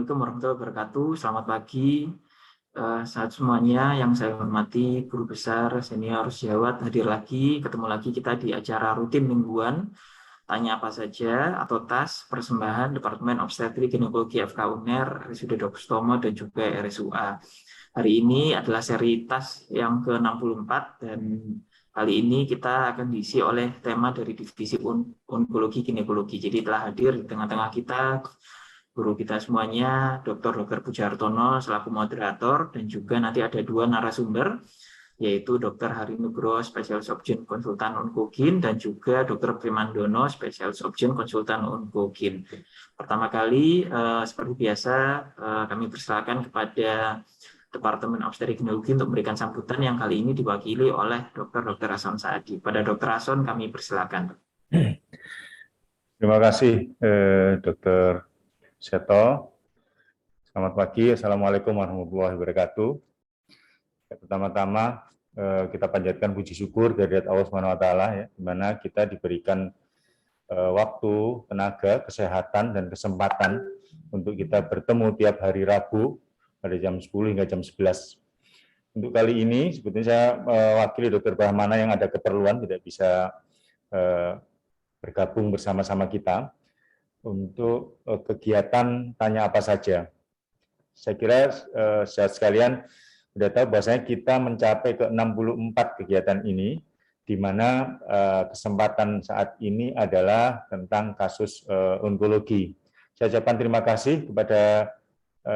Assalamualaikum warahmatullahi wabarakatuh. Selamat pagi saat semuanya yang saya hormati, guru besar senior sejawat hadir lagi, ketemu lagi kita di acara rutin mingguan Tanya Apa Saja atau TAS persembahan Departemen Obstetrik Ginekologi FK UNER, RSUD Dr. Sutomo dan juga RSUA. Hari ini adalah seri TAS yang ke-64 dan kali ini kita akan diisi oleh tema dari divisi onkologi ginekologi. Jadi telah hadir di tengah-tengah kita guru kita semuanya, Dr. Pujartono selaku moderator, dan juga nanti ada dua narasumber, yaitu Dr. Hari Nugroho, Spesialis Obgyn Konsultan Onkogin, dan juga Dr. Primandono, Spesialis Obgyn Konsultan Onkogin. Pertama kali, seperti biasa, kami persilakan kepada Departemen Obstetrik Ginekologi untuk memberikan sambutan yang kali ini diwakili oleh Dr. Hasan Saadi. Pada Dr. Hasan kami persilakan. Terima kasih, Dr. Seto. Selamat pagi, Assalamualaikum warahmatullahi wabarakatuh. Pertama-tama kita panjatkan puji syukur dari Allah SWT, ya, di mana kita diberikan waktu, tenaga, kesehatan, dan kesempatan untuk kita bertemu tiap hari Rabu pada jam 10 hingga jam 11. Untuk kali ini, sebetulnya saya mewakili Dr. Brahmana yang ada keperluan, tidak bisa bergabung bersama-sama kita untuk kegiatan Tanya Apa Saja. Saya kira saudara sekalian sudah tahu bahwasanya kita mencapai ke 64 kegiatan ini, di mana kesempatan saat ini adalah tentang kasus onkologi. Saya ucapkan terima kasih kepada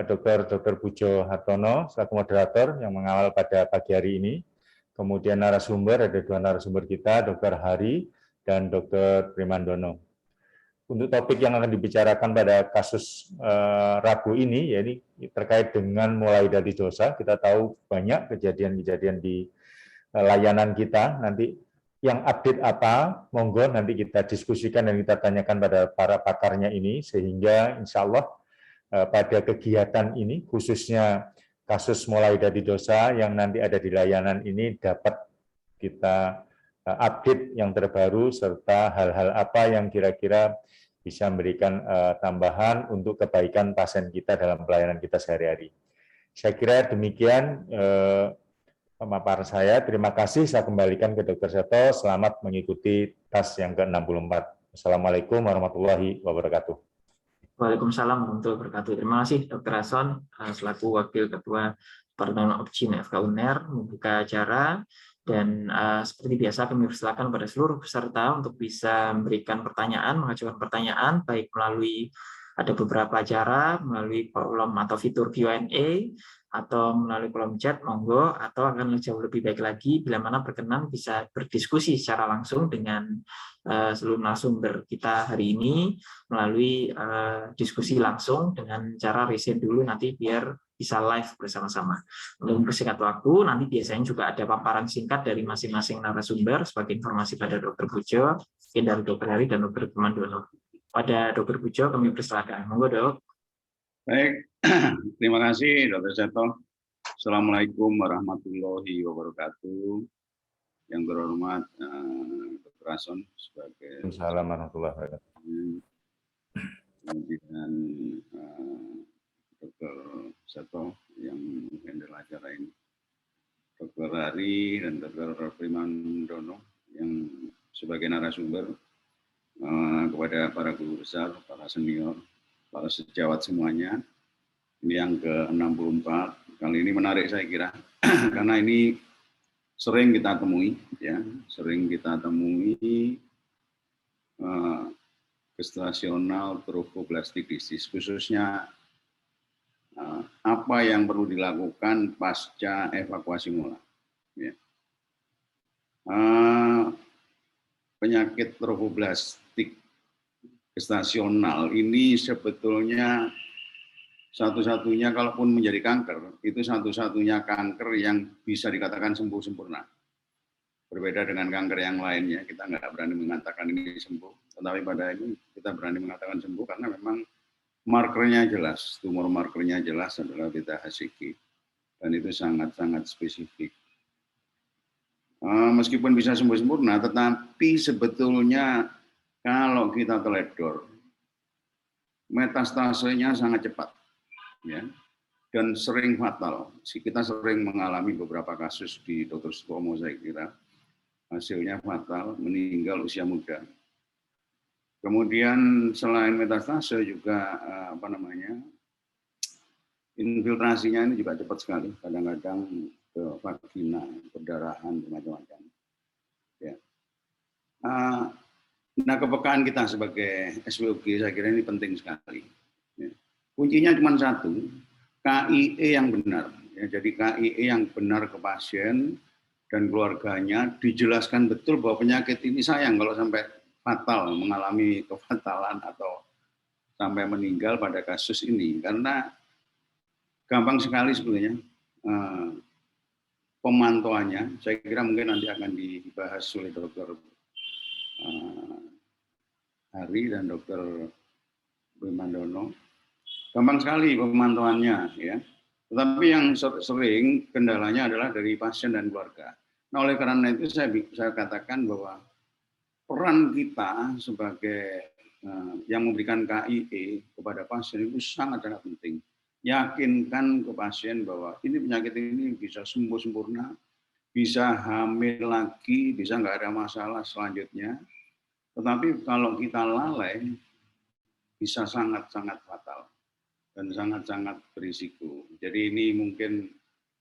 Dr. Pujo Hartono selaku moderator yang mengawal pada pagi hari ini. Kemudian narasumber, ada dua narasumber kita, Dr. Hari dan Dr. Primandono. Untuk topik yang akan dibicarakan pada kasus Rabu ini, yaitu terkait dengan mulai dari dosa. Kita tahu banyak kejadian-kejadian di layanan kita. Nanti yang update apa, monggo nanti kita diskusikan dan kita tanyakan pada para pakarnya ini, sehingga insya Allah pada kegiatan ini, khususnya kasus mulai dari dosa yang nanti ada di layanan ini dapat kita update yang terbaru, serta hal-hal apa yang kira-kira bisa memberikan tambahan untuk kebaikan pasien kita dalam pelayanan kita sehari-hari. Saya kira demikian pemaparan saya. Terima kasih, saya kembalikan ke Dr. Seto. Selamat mengikuti TAS yang ke-64. Assalamualaikum warahmatullahi wabarakatuh. Waalaikumsalam warahmatullahi wabarakatuh. Terima kasih Dr. Hasan selaku Wakil Ketua Departemen Obgyn FK UNER membuka acara. Dan seperti biasa kami persilakan pada seluruh peserta untuk bisa memberikan pertanyaan, mengajukan pertanyaan, baik melalui ada beberapa cara, melalui kolom atau fitur Q&A, atau melalui kolom chat, monggo, atau akan jauh lebih baik lagi, bila mana berkenan bisa berdiskusi secara langsung dengan seluruh narasumber kita hari ini, melalui diskusi langsung dengan cara raise hand dulu nanti biar bisa live bersama-sama. Untuk mempersingkat waktu, nanti biasanya juga ada paparan singkat dari masing-masing narasumber sebagai informasi pada Dr. Pujo, mungkin dari Dr. Hari dan Dr. Primandono. Pada Dr. Pujo, kami persilakan. Monggo, Dok. Baik, terima kasih Dr. Seto. Assalamualaikum warahmatullahi wabarakatuh. Yang terhormat Dr. Hasan sebagai Assalamualaikum warahmatullahi wabarakatuh. Kemudian Dr. Seto yang handle acara ini, Dr. Hari dan Dr. Primandono yang sebagai narasumber, kepada para guru besar, para senior, para sejawat semuanya. Ini yang ke-64. Kali ini menarik saya kira, karena ini sering kita temui, ya, sering kita temui gestational trophoblastic disease, khususnya apa yang perlu dilakukan pasca evakuasi mula. Ya. Penyakit trophoblastik gestasional ini sebetulnya satu-satunya, kalaupun menjadi kanker, itu satu-satunya kanker yang bisa dikatakan sembuh sempurna. Berbeda dengan kanker yang lainnya, kita nggak berani mengatakan ini sembuh. Tetapi pada ini kita berani mengatakan sembuh karena memang markernya jelas, tumor markernya jelas adalah beta HCG. Dan itu sangat-sangat spesifik. Meskipun bisa sembuh sempurna, tetapi sebetulnya kalau kita teledor, metastasenya sangat cepat. ya, dan sering fatal. Kita sering mengalami beberapa kasus di Dr. Sutomo, saya kira hasilnya fatal, meninggal usia muda. Kemudian selain metastase juga infiltrasinya ini juga cepat sekali, kadang-kadang ke vagina, perdarahan, macam-macam. Ya. Nah, kepekaan kita sebagai SWOG saya kira ini penting sekali. Ya. Kuncinya cuma satu, KIE yang benar. Ya, jadi KIE yang benar ke pasien dan keluarganya, dijelaskan betul bahwa penyakit ini sayang kalau sampai fatal, mengalami kefatalan atau sampai meninggal pada kasus ini. Karena gampang sekali sebetulnya pemantauannya. Saya kira mungkin nanti akan dibahas oleh Dr. Hari dan Dr. Wimandono. Gampang sekali pemantauannya, ya. Tetapi yang sering kendalanya adalah dari pasien dan keluarga. Nah, oleh karena itu saya katakan bahwa peran kita sebagai yang memberikan KIE kepada pasien itu sangat-sangat penting. Yakinkan ke pasien bahwa ini penyakit ini bisa sembuh sempurna, bisa hamil lagi, bisa nggak ada masalah selanjutnya. Tetapi kalau kita lalai, bisa sangat-sangat fatal dan sangat-sangat berisiko. Jadi ini mungkin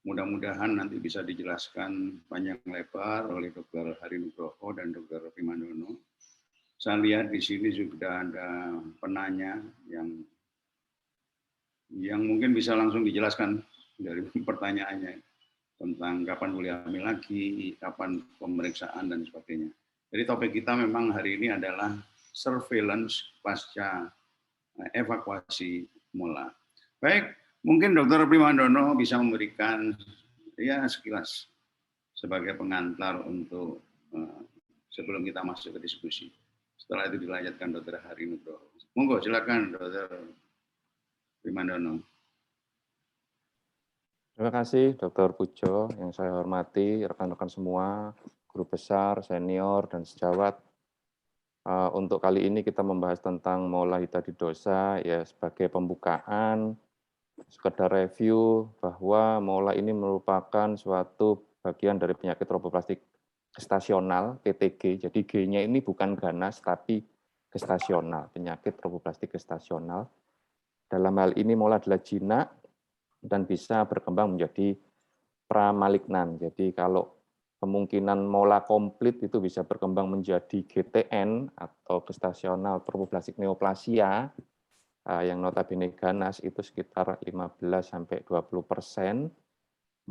mudah-mudahan nanti bisa dijelaskan panjang lebar oleh Dr. Hari Nugroho dan Dr. Wimandono. Saya lihat di sini sudah ada penanya yang mungkin bisa langsung dijelaskan dari pertanyaannya tentang kapan boleh hamil lagi, kapan pemeriksaan dan sebagainya. Jadi topik kita memang hari ini adalah surveillance pasca evakuasi mola. Baik, mungkin Dr. Wimandono bisa memberikan ya sekilas sebagai pengantar untuk sebelum kita masuk ke diskusi. Setelah itu dilanjutkan Dr. Hari Nugroho. Monggo silakan Dr. Wimandono. Terima kasih Dr. Pujo yang saya hormati, rekan-rekan semua, guru besar, senior, dan sejawat. Untuk kali ini kita membahas tentang mola hidatidiosa ya sebagai pembukaan, sekedar review bahwa mola ini merupakan suatu bagian dari penyakit tromboplastik gestasional (PTG). Jadi G-nya ini bukan ganas tapi gestasional, penyakit tromboplastik gestasional. Dalam hal ini mola adalah jinak dan bisa berkembang menjadi pramalignan. Jadi kalau kemungkinan mola komplit itu bisa berkembang menjadi GTN atau gestasional tromboplastik neoplasia yang notabene ganas itu sekitar 15-20%.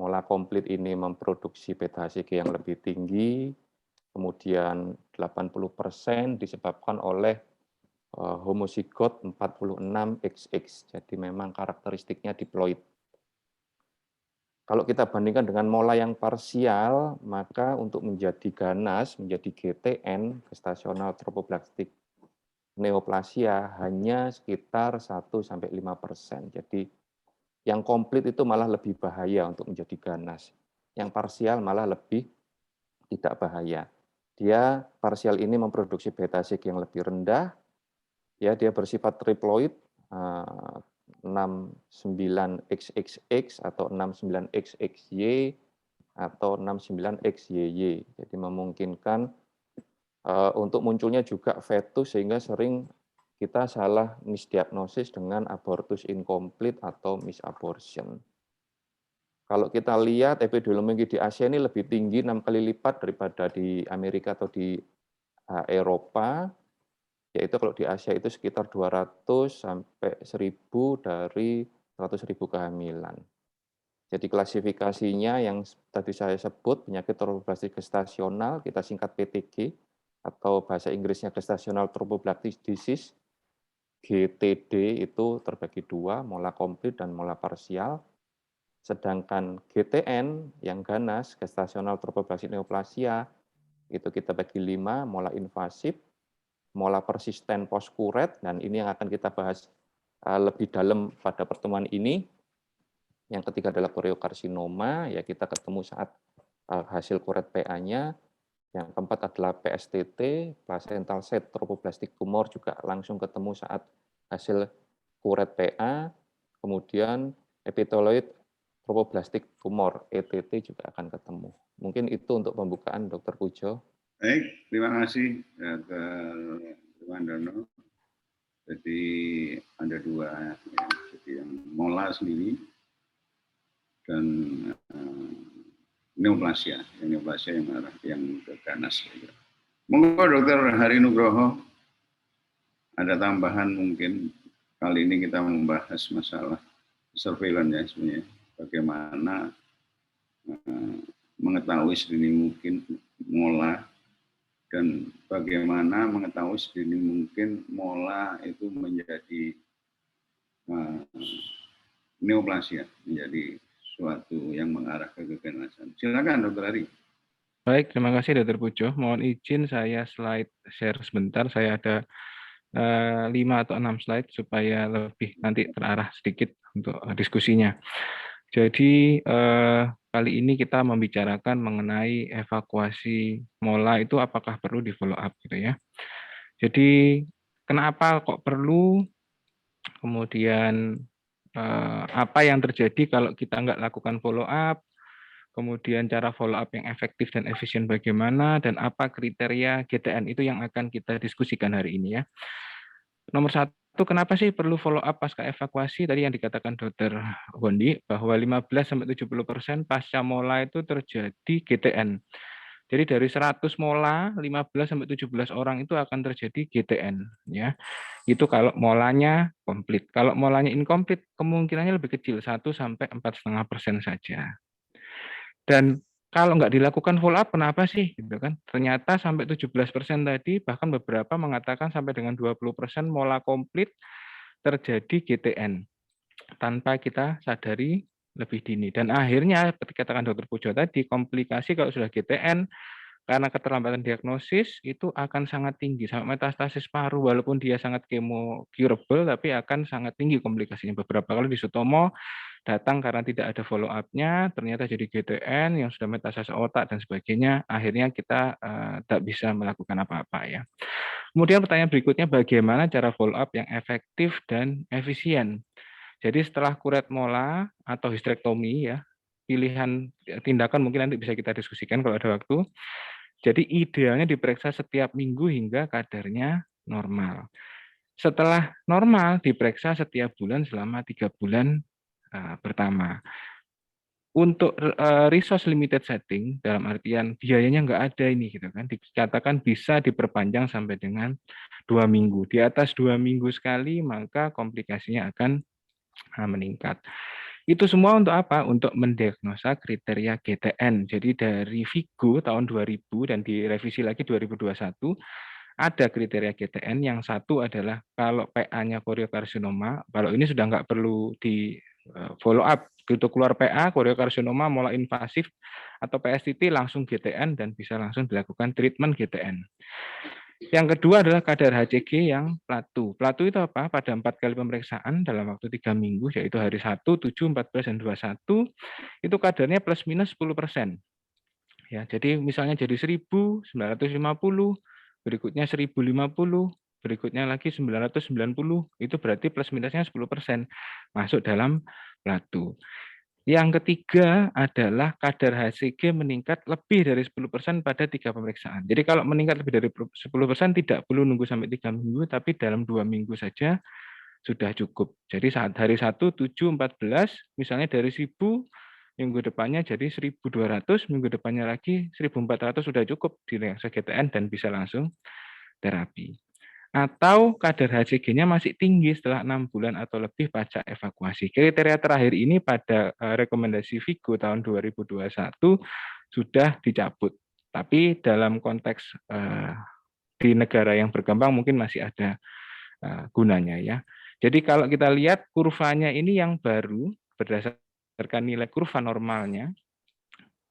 Mola komplit ini memproduksi beta HCG yang lebih tinggi, kemudian 80% disebabkan oleh homozigot 46XX. Jadi memang karakteristiknya diploid. Kalau kita bandingkan dengan mola yang parsial, maka untuk menjadi ganas, menjadi GTN, gestasional tromboplastik neoplasia, hanya sekitar 1-5%. Jadi yang komplit itu malah lebih bahaya untuk menjadi ganas. Yang parsial malah lebih tidak bahaya. Dia parsial ini memproduksi beta HCG yang lebih rendah, ya dia bersifat triploid, 69XXX atau 69XXY atau 69XYY. Jadi memungkinkan untuk munculnya juga fetus sehingga sering kita salah misdiagnosis dengan abortus incomplete atau misabortion. Kalau kita lihat epidemiologi di Asia ini lebih tinggi 6 kali lipat daripada di Amerika atau di Eropa. Yaitu kalau di Asia itu sekitar 200 sampai 1000 dari 100.000 kehamilan. Jadi klasifikasinya yang tadi saya sebut penyakit tromboplastik gestasional, kita singkat PTG, atau bahasa Inggrisnya gestational thromboembolic disease, GTD itu terbagi dua, mola komplit dan mola parsial. Sedangkan GTN yang ganas, gestational tromboplastik neoplasia, itu kita bagi 5, mola invasif, mola persisten postkuret, dan ini yang akan kita bahas lebih dalam pada pertemuan ini. Yang ketiga adalah koriokarsinoma, ya kita ketemu saat hasil kuret PA-nya. Yang keempat adalah PSTT, placental site tromboplastic tumor, juga langsung ketemu saat hasil kuret PA. kemudian epiteloid trophoblastic tumor, ETT juga akan ketemu. Mungkin itu untuk pembukaan, Dr. Pujo. Baik, terima kasih Dr. Wandono. Jadi ada dua, ya, jadi yang mola sendiri dan neoplasia, yang ke ganas. Monggo Dr. Hari Nugroho, ada tambahan mungkin. Kali ini kita membahas masalah surveillance ya sebenarnya, bagaimana mengetahui sedini mungkin mola dan bagaimana mengetahui sedini mungkin mola itu menjadi neoplasia, menjadi suatu yang mengarah ke keganasan. Silakan Dr. Hari. Baik, terima kasih Dr. Pujo. Mohon izin saya slide share sebentar. Saya ada 5 atau 6 slide supaya lebih nanti terarah sedikit untuk diskusinya. Jadi kali ini kita membicarakan mengenai evakuasi mola itu apakah perlu di follow up gitu ya. Jadi kenapa kok perlu, kemudian apa yang terjadi kalau kita nggak lakukan follow up, kemudian cara follow up yang efektif dan efisien bagaimana, dan apa kriteria GTN itu yang akan kita diskusikan hari ini ya. Nomor 1, kenapa sih perlu follow up pasca evakuasi? Tadi yang dikatakan Dr. Wondi, bahwa 15-70% pasca mola itu terjadi GTN. Jadi dari 100 mola, 15-17 orang itu akan terjadi GTN. Ya. Itu kalau molanya komplit. Kalau molanya incomplete, kemungkinannya lebih kecil, 1-4,5% saja. Dan kalau nggak dilakukan follow up, kenapa sih? Gitu kan? Ternyata sampai 17% tadi, bahkan beberapa mengatakan sampai dengan 20% mola komplit terjadi GTN tanpa kita sadari lebih dini. Dan akhirnya, seperti katakan Dr. Pujo tadi, komplikasi kalau sudah GTN karena keterlambatan diagnosis itu akan sangat tinggi sampai metastasis paru, walaupun dia sangat chemo curable, tapi akan sangat tinggi komplikasinya. Beberapa kali di Sutomo datang karena tidak ada follow up-nya, ternyata jadi GTN yang sudah metastasis otak dan sebagainya, akhirnya kita tidak bisa melakukan apa-apa ya. Kemudian pertanyaan berikutnya, bagaimana cara follow up yang efektif dan efisien? Jadi setelah kuret mola atau histrektomi ya, pilihan tindakan mungkin nanti bisa kita diskusikan kalau ada waktu. Jadi idealnya diperiksa setiap minggu hingga kadarnya normal. Setelah normal diperiksa setiap bulan selama 3 bulan pertama. Untuk resource limited setting, dalam artian biayanya nggak ada ini gitu kan, dikatakan bisa diperpanjang sampai dengan 2 minggu. Di atas 2 minggu sekali maka komplikasinya akan meningkat. Itu semua untuk apa? Untuk mendiagnosa kriteria GTN. Jadi dari Vigo tahun 2000 dan direvisi lagi 2021, ada kriteria GTN. Yang satu adalah kalau PA-nya koriokarsinoma, kalau ini sudah nggak perlu di follow up, begitu keluar PA, koriokarsinoma, mola invasif, atau PSTT langsung GTN dan bisa langsung dilakukan treatment GTN. Yang kedua adalah kadar HCG yang platu. Platu itu apa? Pada 4 kali pemeriksaan dalam waktu 3 minggu, yaitu hari 1, 7, 14, dan 21, itu kadarnya plus minus 10%. Ya, jadi misalnya jadi 1.950, berikutnya 1.050, berikutnya lagi 990, itu berarti plus minusnya 10%, masuk dalam platu. Yang ketiga adalah kadar HCG meningkat lebih dari 10% pada 3 pemeriksaan. Jadi kalau meningkat lebih dari 10% tidak perlu nunggu sampai 3 minggu, tapi dalam 2 minggu saja sudah cukup. Jadi saat hari 1, 7, 14, misalnya dari 1.000, minggu depannya jadi 1.200, minggu depannya lagi 1.400 sudah cukup di GTN dan bisa langsung terapi. Atau kadar HCG-nya masih tinggi setelah 6 bulan atau lebih pasca evakuasi. Kriteria terakhir ini pada rekomendasi Vigo tahun 2021 sudah dicabut. Tapi dalam konteks di negara yang berkembang mungkin masih ada gunanya ya. Jadi kalau kita lihat kurvanya ini yang baru berdasarkan nilai kurva normalnya,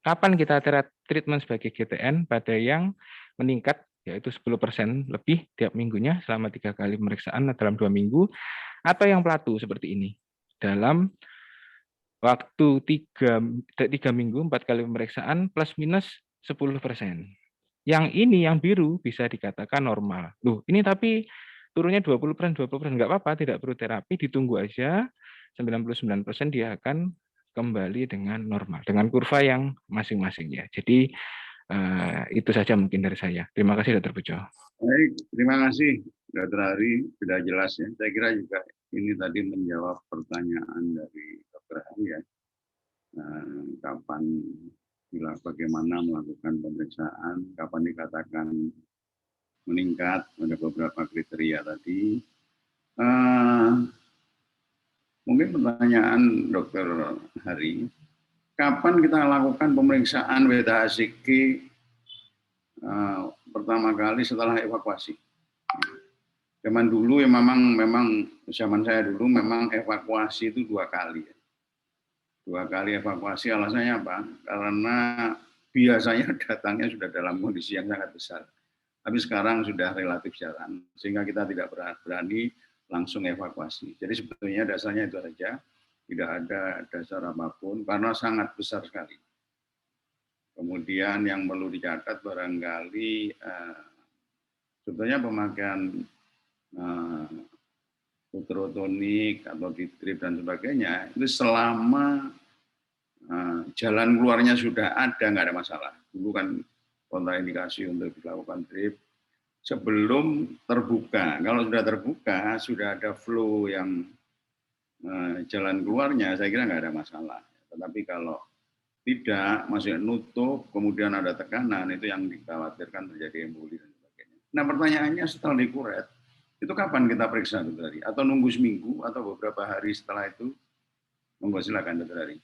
kapan kita treatment sebagai GTN pada yang meningkat yaitu 10% lebih tiap minggunya selama 3 kali pemeriksaan dalam 2 minggu, atau yang platu seperti ini dalam waktu 3 minggu 4 kali pemeriksaan plus minus 10%. Yang ini yang biru bisa dikatakan normal. Loh, ini tapi turunnya 20%, nggak apa-apa, tidak perlu terapi, ditunggu aja. 99% dia akan kembali dengan normal, dengan kurva yang masing-masing ya. Jadi itu saja mungkin dari saya. Terima kasih Dr. Pujo. Baik, terima kasih Dr. Hari, sudah jelas ya. Saya kira juga ini tadi menjawab pertanyaan dari Dr. Hari ya. Kapan, bagaimana melakukan pemeriksaan, kapan dikatakan meningkat, ada beberapa kriteria tadi. Mungkin pertanyaan Dr. Hari, kapan kita lakukan pemeriksaan WTHCG pertama kali setelah evakuasi? Zaman dulu ya memang zaman saya dulu memang evakuasi itu 2 kali. 2 kali evakuasi, alasannya apa? Karena biasanya datangnya sudah dalam kondisi yang sangat besar. Tapi sekarang sudah relatif jarang, sehingga kita tidak berani langsung evakuasi. Jadi sebetulnya dasarnya itu saja, tidak ada dasar apapun, karena sangat besar sekali. Kemudian yang perlu dicatat barangkali sebetulnya pemakaian uterotonik atau ditrip dan sebagainya, itu selama jalan keluarnya sudah ada, nggak ada masalah. Dulu kan kontraindikasi untuk dilakukan drip sebelum terbuka. Kalau sudah terbuka, sudah ada flow yang jalan keluarnya, saya kira nggak ada masalah. Tetapi kalau tidak, masih nutup, kemudian ada tekanan, itu yang dikhawatirkan terjadi emboli dan sebagainya. Nah pertanyaannya setelah dikuret, itu kapan kita periksa Dr. Hari? Atau nunggu seminggu atau beberapa hari setelah itu? Monggo silakan Dr. Hari.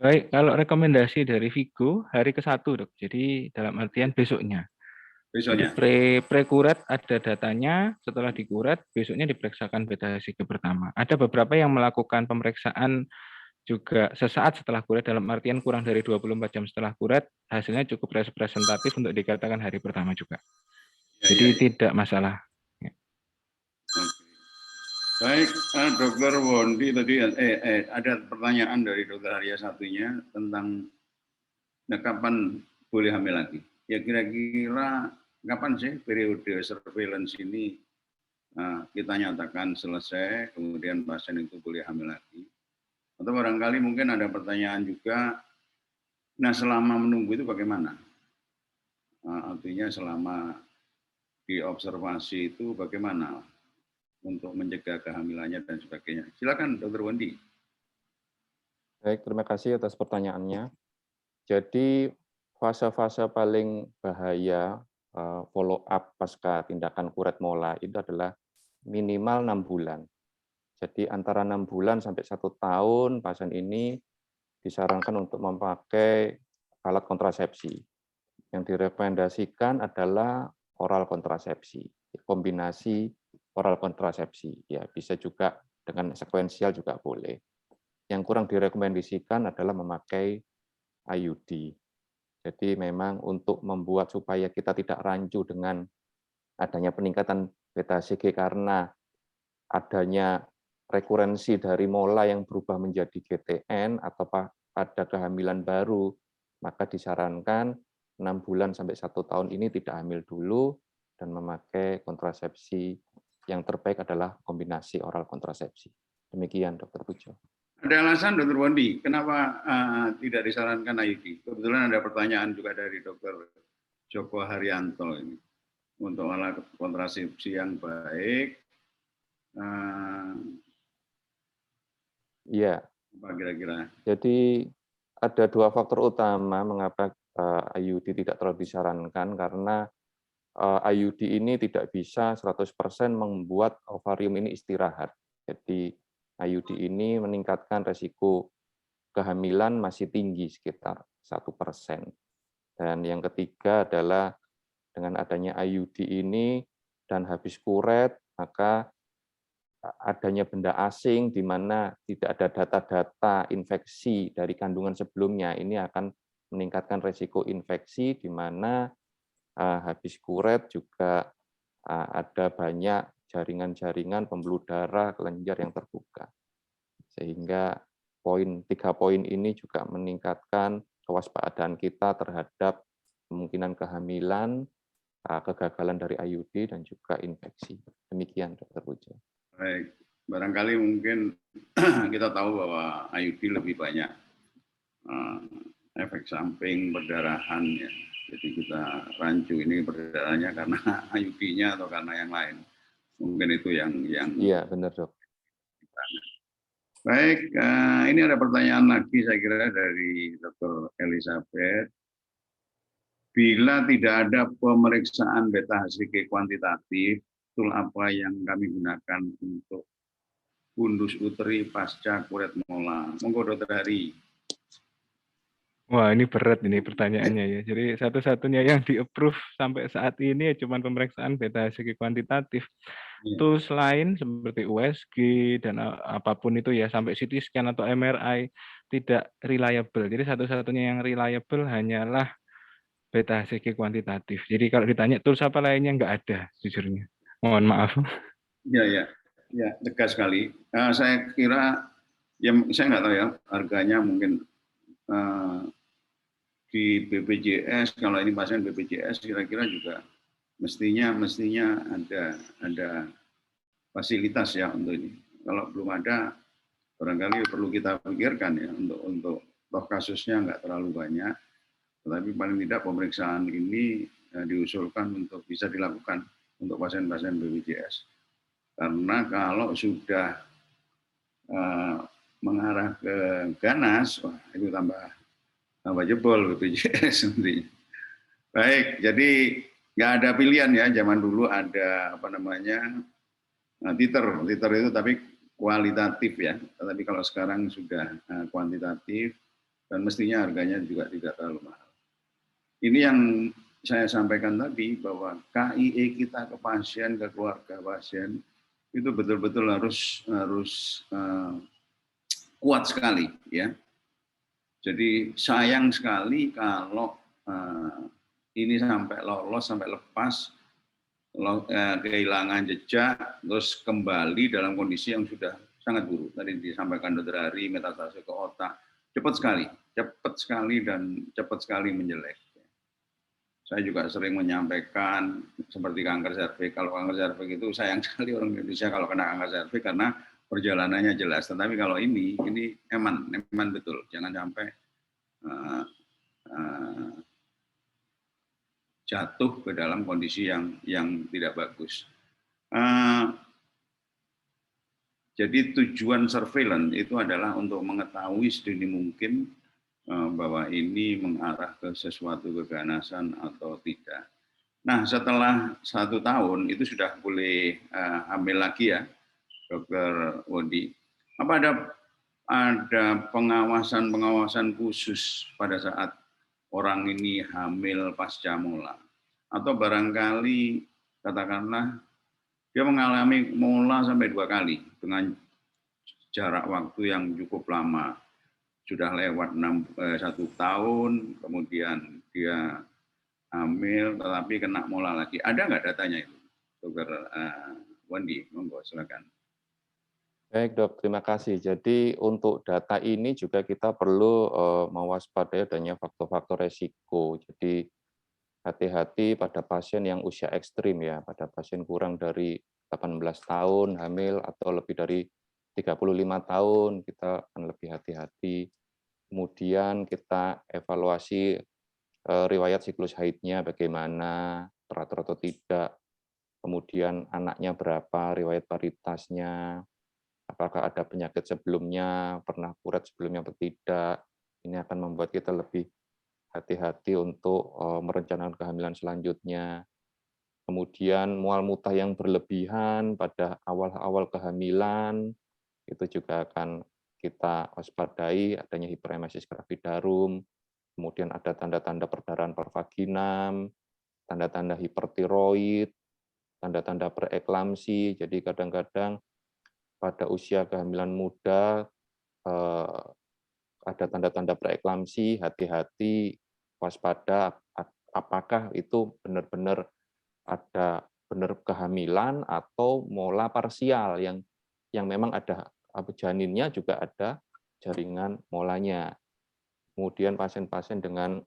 Baik, kalau rekomendasi dari Vigo hari ke-1 dok. Jadi dalam artian besoknya. Besoknya. Jadi pre-kuret ada datanya, setelah dikuret besoknya diperiksakan beta-HCG pertama. Ada beberapa yang melakukan pemeriksaan juga sesaat setelah kuret, dalam artian kurang dari 24 jam setelah kuret, hasilnya cukup representatif untuk dikatakan hari pertama juga. Jadi tidak masalah. Oke. Baik, Dr. Wondi tadi ada pertanyaan dari Dr. Arya satunya tentang kapan boleh hamil lagi. Ya kira-kira kapan sih periode surveillance ini kita nyatakan selesai, kemudian pasien itu boleh hamil lagi. Atau barangkali mungkin ada pertanyaan juga, nah selama menunggu itu bagaimana? Artinya selama diobservasi itu bagaimana untuk mencegah kehamilannya dan sebagainya. Silakan Dr. Wondi. Baik, terima kasih atas pertanyaannya. Jadi fase-fase paling bahaya follow up pasca tindakan kuret mola itu adalah minimal 6 bulan. Jadi antara 6 bulan sampai 1 tahun pasien ini disarankan untuk memakai alat kontrasepsi. Yang direkomendasikan adalah oral kontrasepsi, kombinasi oral kontrasepsi. Ya, bisa juga dengan sekuensial juga boleh. Yang kurang direkomendasikan adalah memakai IUD. Jadi memang untuk membuat supaya kita tidak rancu dengan adanya peningkatan beta-HCG karena adanya rekurensi dari mola yang berubah menjadi GTN atau pada kehamilan baru, maka disarankan 6 bulan sampai 1 tahun ini tidak hamil dulu dan memakai kontrasepsi. Yang terbaik adalah kombinasi oral kontrasepsi. Demikian Dr. Pujo. Ada alasan Dr. Wondi, kenapa tidak disarankan IUD? Kebetulan ada pertanyaan juga dari Dr. Joko Haryanto ini. Untuk alat kontrasepsi yang baik, Iya. apa kira-kira? Jadi ada 2 faktor utama mengapa IUD tidak terlalu disarankan, karena IUD ini tidak bisa 100% membuat ovarium ini istirahat. Jadi IUD ini meningkatkan resiko kehamilan masih tinggi sekitar 1%. Dan yang ketiga adalah dengan adanya IUD ini dan habis kuret, maka adanya benda asing di mana tidak ada data-data infeksi dari kandungan sebelumnya, ini akan meningkatkan resiko infeksi di mana habis kuret juga ada banyak jaringan-jaringan pembuluh darah kelenjar yang terbuka. Sehingga 3 poin ini juga meningkatkan kewaspadaan kita terhadap kemungkinan kehamilan, kegagalan dari IUD, dan juga infeksi. Demikian, Dr. Pujo. Baik, barangkali mungkin kita tahu bahwa IUD lebih banyak efek samping perdarahan ya. Jadi kita rancu ini perdarahannya karena IUD-nya atau karena yang lain. Mungkin itu yang Iya, benar, Dok. Baik, ini ada pertanyaan lagi saya kira dari Dr. Elizabeth. Bila tidak ada pemeriksaan beta HCG kuantitatif, tool apa yang kami gunakan untuk fundus uteri pasca kuret mola? Monggo Dr. Hari. Wah, ini berat ini pertanyaannya ya. Jadi satu-satunya yang di-approve sampai saat ini ya cuma pemeriksaan beta HCG kuantitatif. Ya. Tools lain seperti USG dan apapun itu ya sampai CT scan atau MRI tidak reliable. Jadi satu-satunya yang reliable hanyalah beta HCG kuantitatif. Jadi kalau ditanya tools apa lainnya nggak ada jujurnya. Mohon maaf. Ya, tegas sekali. Saya kira, ya saya nggak tahu ya harganya mungkin di BPJS, kalau ini pasien BPJS kira-kira juga mestinya ada fasilitas ya untuk ini. Kalau belum ada, barangkali perlu kita pikirkan ya untuk toh kasusnya nggak terlalu banyak, tetapi paling tidak pemeriksaan ini diusulkan untuk bisa dilakukan untuk pasien-pasien BPJS. Karena kalau sudah mengarah ke ganas, wah itu tambah jebol BPJS nanti. Baik, jadi nggak ada pilihan ya. Zaman dulu ada titer itu tapi kualitatif ya. Tapi kalau sekarang sudah kuantitatif dan mestinya harganya juga tidak terlalu mahal. Ini yang saya sampaikan tadi bahwa KIE kita ke pasien, ke keluarga pasien itu betul-betul harus kuat sekali ya. Jadi sayang sekali kalau ini sampai lolos, sampai lepas, kehilangan jejak, terus kembali dalam kondisi yang sudah sangat buruk. Tadi disampaikan Dr. Hari, metastase ke otak, cepat sekali dan cepat sekali menjelek. Saya juga sering menyampaikan seperti kanker serviks. Kalau kanker serviks itu sayang sekali orang Indonesia kalau kena kanker serviks karena perjalanannya jelas. Tetapi kalau ini eman betul. Jangan sampai jatuh ke dalam kondisi yang tidak bagus. Jadi tujuan surveillance itu adalah untuk mengetahui sedini mungkin bahwa ini mengarah ke sesuatu keganasan atau tidak. Nah, setelah 1 tahun itu sudah boleh hamil lagi ya, Dr. Wodi. Apa ada pengawasan khusus pada saat orang ini hamil pasca mola? Atau barangkali katakanlah dia mengalami mola sampai 2 kali dengan jarak waktu yang cukup lama. Sudah lewat 1 tahun, kemudian dia hamil, tetapi kena mola lagi. Ada nggak datanya itu, Dr. Wandi? Monggo, silakan. Baik, Dok. Terima kasih. Jadi untuk data ini juga kita perlu mewaspadai adanya faktor-faktor resiko. Jadi hati-hati pada pasien yang usia ekstrim ya, pada pasien kurang dari 18 tahun hamil atau lebih dari 35 tahun, kita akan lebih hati-hati. Kemudian kita evaluasi riwayat siklus haidnya bagaimana, teratur atau tidak. Kemudian anaknya berapa, riwayat paritasnya, apakah ada penyakit sebelumnya, pernah kuret sebelumnya atau tidak. Ini akan membuat kita lebih hati-hati untuk merencanakan kehamilan selanjutnya. Kemudian mual muntah yang berlebihan pada awal-awal kehamilan, itu juga akan kita waspadai adanya hiperemesis gravidarum, kemudian ada tanda-tanda perdarahan pervaginam, tanda-tanda hipertiroid, tanda-tanda preeklamsi. Jadi kadang-kadang pada usia kehamilan muda ada tanda-tanda preeklamsi, hati-hati, waspada, apakah itu benar-benar ada benar kehamilan atau mola parsial yang memang ada janinnya juga ada jaringan molanya. Kemudian pasien-pasien dengan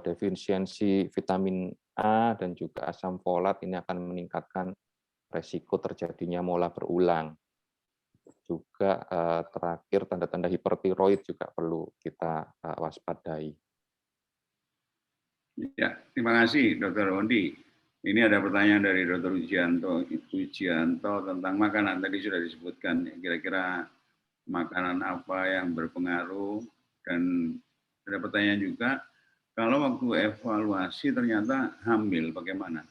defisiensi vitamin A dan juga asam folat ini akan meningkatkan resiko terjadinya mola berulang. juga terakhir tanda-tanda hipertiroid juga perlu kita waspadai. Ya, terima kasih Dr. Wondi. Ini ada pertanyaan dari Dr. Ujianto tentang makanan. Tadi sudah disebutkan, kira-kira makanan apa yang berpengaruh, dan ada pertanyaan juga, kalau waktu evaluasi ternyata hamil, bagaimana?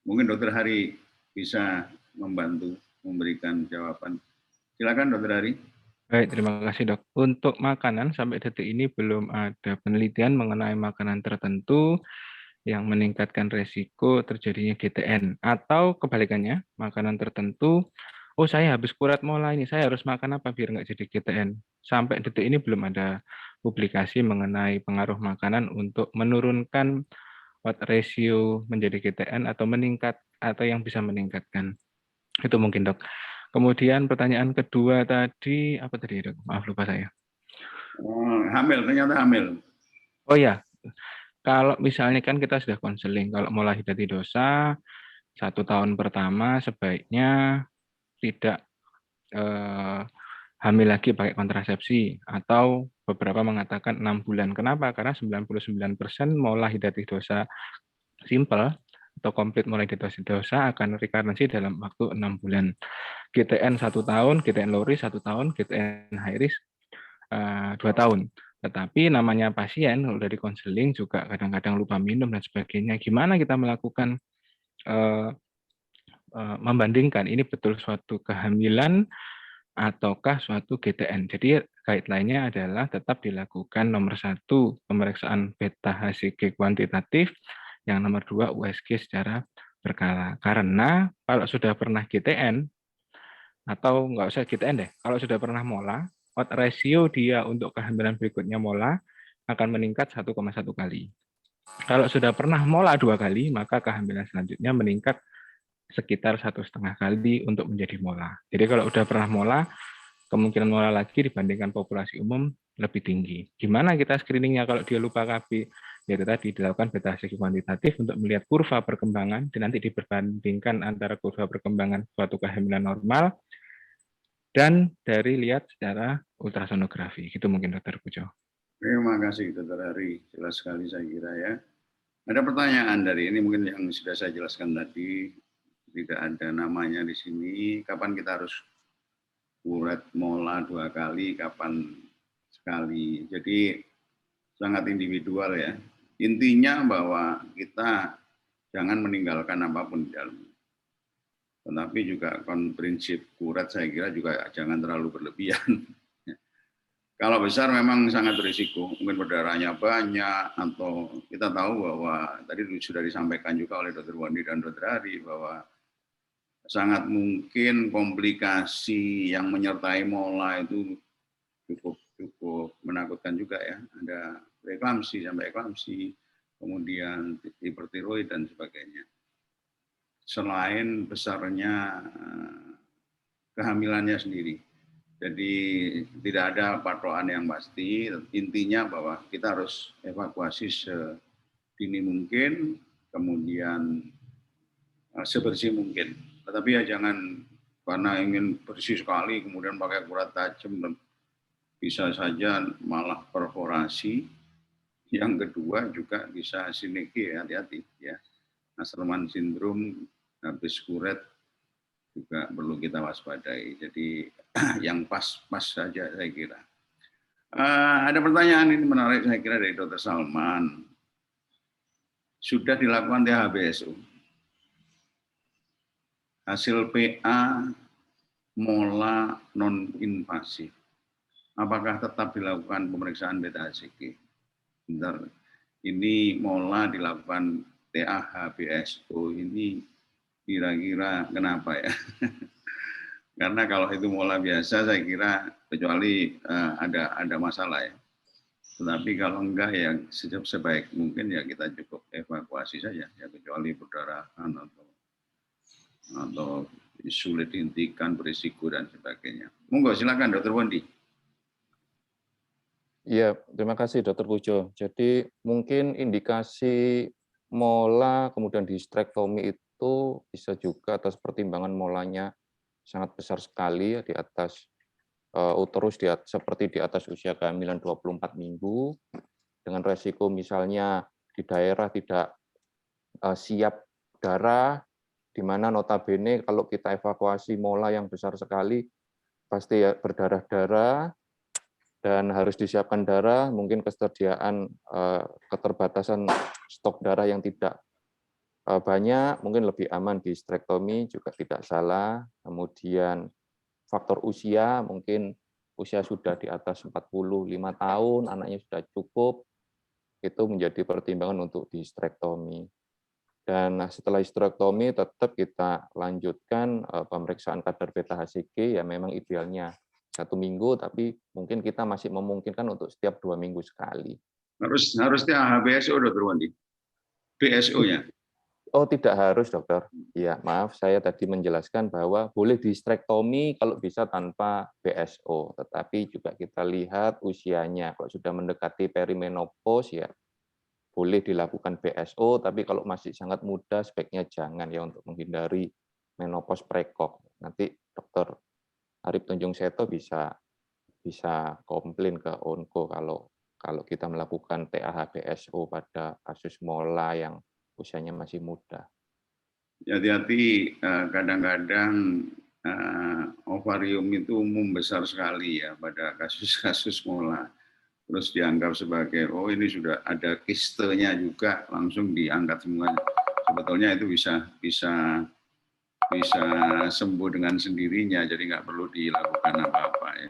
Mungkin Dokter Hari bisa membantu memberikan jawaban. Silakan Dokter Hari. Baik, terima kasih dok. Untuk makanan sampai detik ini belum ada penelitian mengenai makanan tertentu yang meningkatkan resiko terjadinya GTN. Atau kebalikannya, makanan tertentu, oh saya habis kurat mola ini, saya harus makan apa biar nggak jadi GTN. Sampai detik ini belum ada publikasi mengenai pengaruh makanan untuk menurunkan odds ratio menjadi GTN atau meningkat, atau yang bisa meningkatkan. Itu mungkin dok. Kemudian pertanyaan kedua tadi, apa tadi dok? Maaf lupa saya. Hamil, ternyata hamil. Oh ya, kalau misalnya kan kita sudah konseling, kalau mulai hidati dosa, 1 tahun pertama sebaiknya tidak hamil lagi pakai kontrasepsi, atau beberapa mengatakan 6 bulan. Kenapa? Karena 99% mulai hidati dosa simple atau komplit mulai hidati dosa akan recurrency dalam waktu 6 bulan. GTN 1 tahun, GTN low risk 1 tahun, GTN high risk 2 tahun. Tetapi namanya pasien udah di konseling juga kadang-kadang lupa minum dan sebagainya. Gimana kita melakukan membandingkan ini betul suatu kehamilan ataukah suatu GTN. Jadi guideline-nya adalah tetap dilakukan nomor 1 pemeriksaan beta HCG kuantitatif, yang nomor 2 USG secara berkala. Karena kalau sudah pernah GTN, atau nggak usah GTN deh, kalau sudah pernah mola, odds ratio dia untuk kehamilan berikutnya mola akan meningkat 1,1 kali. Kalau sudah pernah mola 2 kali, maka kehamilan selanjutnya meningkat sekitar 1,5 kali untuk menjadi mola. Jadi kalau sudah pernah mola, kemungkinan mola lagi dibandingkan populasi umum lebih tinggi. Gimana kita screeningnya kalau dia lupa KB? Yaitu tadi dilakukan beta HCG kuantitatif untuk melihat kurva perkembangan, dan nanti diperbandingkan antara kurva perkembangan suatu kehamilan normal dan dari lihat secara ultrasonografi. Itu mungkin Dr. Pujo. Terima kasih Dr. Hari, jelas sekali saya kira ya. Ada pertanyaan dari ini mungkin yang sudah saya jelaskan tadi, tidak ada namanya di sini. Kapan kita harus kuret mola 2 kali, kapan sekali. Jadi sangat individual ya. Intinya bahwa kita jangan meninggalkan apapun di dalam. Tetapi juga prinsip kuret saya kira juga jangan terlalu berlebihan. Kalau besar memang sangat berisiko, mungkin berdarahnya banyak, atau kita tahu bahwa tadi sudah disampaikan juga oleh Dr. Wondi dan Dr. Hari bahwa sangat mungkin komplikasi yang menyertai mola itu cukup menakutkan juga ya. Ada preeklamsi sampai eklamsi, kemudian hipertiroid dan sebagainya. Selain besarnya kehamilannya sendiri. Jadi tidak ada patokan yang pasti, intinya bahwa kita harus evakuasi sedini mungkin, kemudian sebersih mungkin. Tetapi ya jangan karena ingin bersih sekali, kemudian pakai kurat tajam, dan bisa saja malah perforasi. Yang kedua juga bisa sinergi, hati-hati ya. Asherman syndrome habis kuret juga perlu kita waspadai. Jadi yang pas-pas saja saya kira. Ada pertanyaan ini menarik saya kira dari Dr. Salman. Sudah dilakukan THBSU. Hasil PA mola non-invasif. Apakah tetap dilakukan pemeriksaan beta HCG? Bentar. Ini mola dilakukan TAHBSO ini kira-kira kenapa ya? Karena kalau itu mola biasa saya kira kecuali ada masalah ya. Tetapi kalau enggak ya sebaik mungkin ya kita cukup evakuasi saja ya, kecuali perdarahan atau sulit dihentikan, berisiko dan sebagainya. Monggo silakan Dr. Wondi. Iya, terima kasih Dr. Pujo. Jadi mungkin indikasi mola kemudian di hysterektomi itu itu bisa juga atas pertimbangan molanya sangat besar sekali ya, di atas uterus seperti di atas usia kehamilan 24 minggu, dengan resiko misalnya di daerah tidak siap darah, di mana notabene kalau kita evakuasi mola yang besar sekali, pasti ya berdarah-darah, dan harus disiapkan darah, mungkin keterbatasan stok darah yang tidak banyak, mungkin lebih aman di histrektomi, juga tidak salah. Kemudian faktor usia, mungkin usia sudah di atas 45 tahun, anaknya sudah cukup, itu menjadi pertimbangan untuk di histrektomi. Dan setelah histrektomi tetap kita lanjutkan pemeriksaan kadar beta HCG, ya memang idealnya 1 minggu, tapi mungkin kita masih memungkinkan untuk setiap 2 minggu sekali. Harusnya HBSO, Dokter Wandi. BSO-nya. Oh, tidak harus, dokter. Ya, maaf, saya tadi menjelaskan bahwa boleh di histrektomi kalau bisa tanpa BSO, tetapi juga kita lihat usianya. Kalau sudah mendekati perimenopause, ya boleh dilakukan BSO, tapi kalau masih sangat muda, sebaiknya jangan ya, untuk menghindari menopause prekok. Nanti dokter Arif Tunjung Seto bisa komplain ke onko kalau kita melakukan TAH BSO pada kasus mola yang usianya masih muda. Hati-hati, kadang-kadang ovarium itu umum besar sekali ya pada kasus-kasus mola. Terus dianggap sebagai, oh ini sudah ada kistenya juga, langsung diangkat semuanya. Sebetulnya itu bisa sembuh dengan sendirinya, jadi nggak perlu dilakukan apa-apa ya.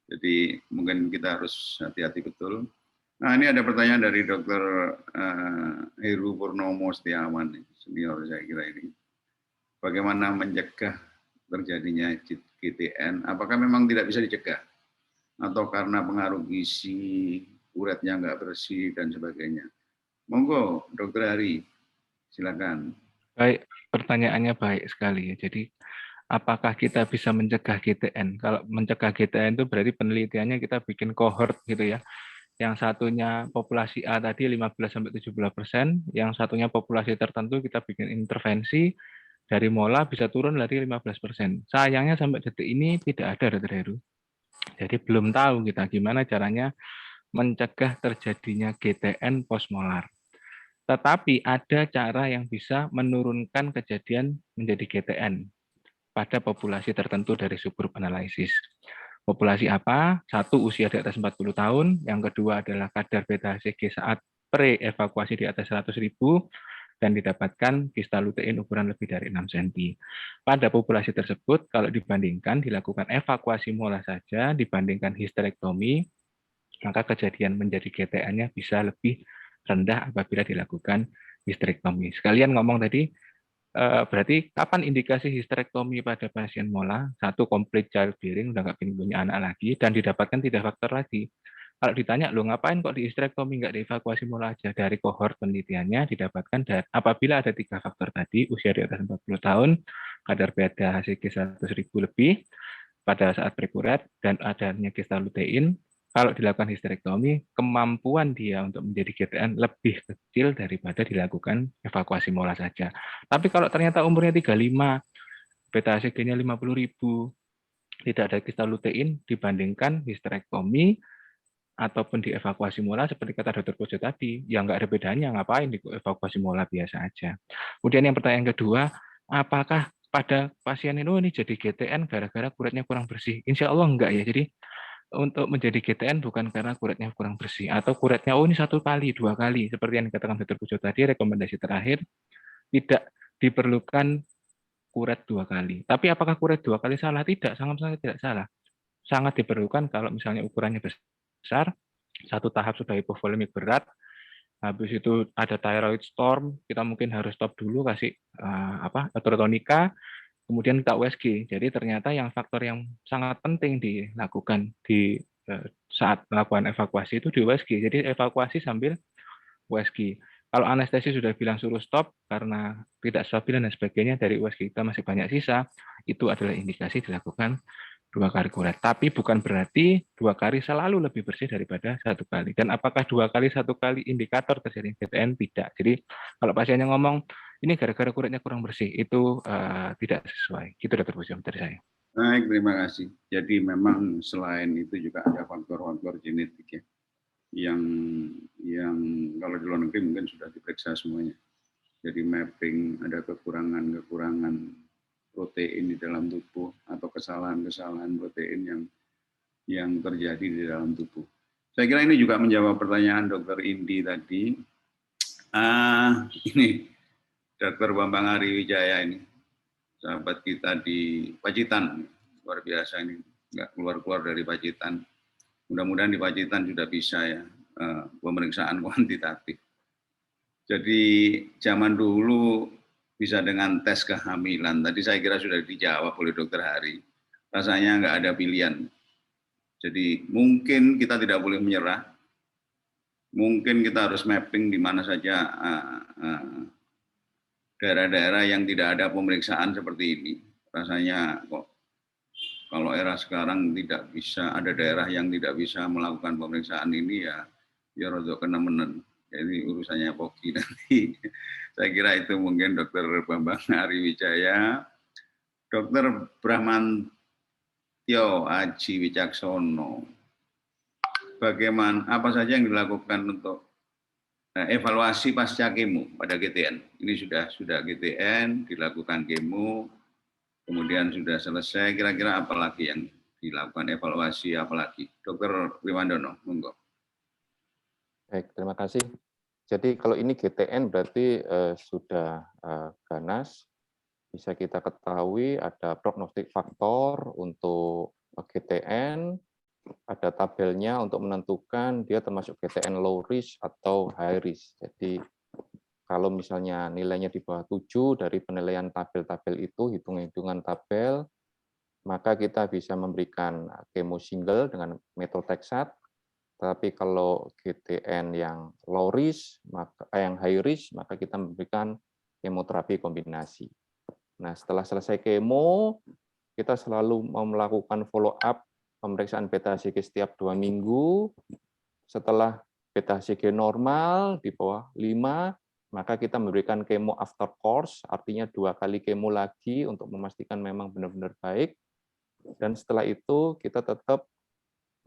Jadi mungkin kita harus hati-hati betul. Nah, ini ada pertanyaan dari Dr. Heru Purnomo Setiawan, senior saya kira ini. Bagaimana mencegah terjadinya GTN? Apakah memang tidak bisa dicegah? Atau karena pengaruh gizi, uretnya nggak bersih, dan sebagainya? Monggo, Dr. Hari, silakan. Baik, pertanyaannya baik sekali ya. Jadi, apakah kita bisa mencegah GTN? Kalau mencegah GTN itu berarti penelitiannya kita bikin cohort gitu ya. Yang satunya populasi A tadi 15-17%, yang satunya populasi tertentu kita bikin intervensi, dari mola bisa turun dari 15%. Sayangnya sampai detik ini tidak ada, Dr. Heru. Jadi belum tahu kita gimana caranya mencegah terjadinya GTN postmolar. Tetapi ada cara yang bisa menurunkan kejadian menjadi GTN pada populasi tertentu dari subgroup analisis. Populasi apa? Satu, usia di atas 40 tahun. Yang kedua adalah kadar beta HCG saat pre-evakuasi di atas 100.000 dan didapatkan kristal lutein ukuran lebih dari 6 cm. Pada populasi tersebut, kalau dibandingkan dilakukan evakuasi mola saja dibandingkan histerektomi, maka kejadian menjadi GTN-nya bisa lebih rendah apabila dilakukan histerektomi. Sekalian ngomong tadi, berarti kapan indikasi histerektomi pada pasien mola? Satu, complete childbearing, udah nggak punya anak lagi, dan didapatkan 3 faktor lagi. Kalau ditanya, lo ngapain kok di histerektomi nggak dievakuasi mola aja? Dari kohort penelitiannya didapatkan apabila ada 3 faktor tadi, usia di atas 40 tahun, kadar beta HCG 100.000 lebih pada saat prekurat, dan adanya kristal lutein, kalau dilakukan histerektomi, kemampuan dia untuk menjadi GTN lebih kecil daripada dilakukan evakuasi mola saja. Tapi kalau ternyata umurnya 35, beta HCG-nya 50.000, tidak ada kristal lutein dibandingkan histerektomi ataupun dievakuasi mola seperti kata Dr. Pujo tadi, ya nggak ada bedanya, ngapain dievakuasi mola biasa aja. Kemudian yang pertanyaan kedua, apakah pada pasien ini jadi GTN gara-gara kuretnya kurang bersih? Insya Allah enggak ya. Jadi untuk menjadi GTN bukan karena kuretnya kurang bersih atau kuretnya ini 1 kali, 2 kali, seperti yang dikatakan Dr. Pujo tadi, rekomendasi terakhir tidak diperlukan kuret 2 kali. Tapi apakah kuret 2 kali salah? Tidak, sangat-sangat tidak salah. Sangat diperlukan kalau misalnya ukurannya besar, 1 tahap sudah hipovolemik berat, habis itu ada thyroid storm, kita mungkin harus stop dulu, kasih atrotonika, kemudian kita USG. Jadi ternyata yang faktor yang sangat penting dilakukan di saat melakukan evakuasi itu di USG. Jadi evakuasi sambil USG. Kalau anestesi sudah bilang suruh stop karena tidak stabil dan sebagainya, dari USG kita masih banyak sisa, itu adalah indikasi dilakukan 2 kali kuret. Tapi bukan berarti 2 kali selalu lebih bersih daripada 1 kali. Dan apakah 2 kali 1 kali indikator terjadi GTN? Tidak. Jadi kalau pasiennya ngomong, ini gara-gara kuretnya kurang bersih, itu tidak sesuai. Gitu Dr. Pujo dari saya. Baik, terima kasih. Jadi memang selain itu juga ada faktor-faktor genetik ya, yang kalau di luar negeri mungkin sudah diperiksa semuanya. Jadi mapping ada kekurangan protein di dalam tubuh atau kesalahan-kesalahan protein yang terjadi di dalam tubuh. Saya kira ini juga menjawab pertanyaan Dr. Indi tadi. Ini Dr. Bambang Ari Wijaya ini, sahabat kita di Pacitan, luar biasa ini, nggak keluar-keluar dari Pacitan. Mudah-mudahan di Pacitan sudah bisa ya pemeriksaan kuantitatif. Jadi zaman dulu bisa dengan tes kehamilan. Tadi saya kira sudah dijawab oleh Dr. Hari. Rasanya nggak ada pilihan. Jadi mungkin kita tidak boleh menyerah. Mungkin kita harus mapping di mana saja daerah-daerah yang tidak ada pemeriksaan seperti ini. Rasanya kok kalau era sekarang tidak bisa, ada daerah yang tidak bisa melakukan pemeriksaan ini ya rada kena menen. Jadi urusannya Poki nanti. Saya kira itu mungkin Dr. Bambang Ari Wijaya. Dr. Bramantyo Aji Wicaksono. Bagaimana, apa saja yang dilakukan untuk evaluasi pasca kemo pada GTN? Ini sudah GTN, dilakukan kemo, kemudian sudah selesai. Kira-kira apa lagi yang dilakukan evaluasi, apalagi? Dr. Wimandono, monggo. Baik, terima kasih. Jadi kalau ini GTN berarti sudah ganas. Bisa kita ketahui ada prognostik faktor untuk GTN, ada tabelnya untuk menentukan dia termasuk GTN low risk atau high risk. Jadi kalau misalnya nilainya di bawah 7 dari penilaian tabel-tabel itu, hitung-hitungan tabel, maka kita bisa memberikan kemo single dengan methotrexate. Tapi kalau GTN yang low risk, yang high risk, maka kita memberikan kemoterapi kombinasi. Nah, setelah selesai kemo, kita selalu melakukan follow up pemeriksaan beta HCG setiap 2 minggu. Setelah beta HCG normal di bawah 5, maka kita memberikan kemo after course, artinya 2 kali kemo lagi untuk memastikan memang benar-benar baik. Dan setelah itu kita tetap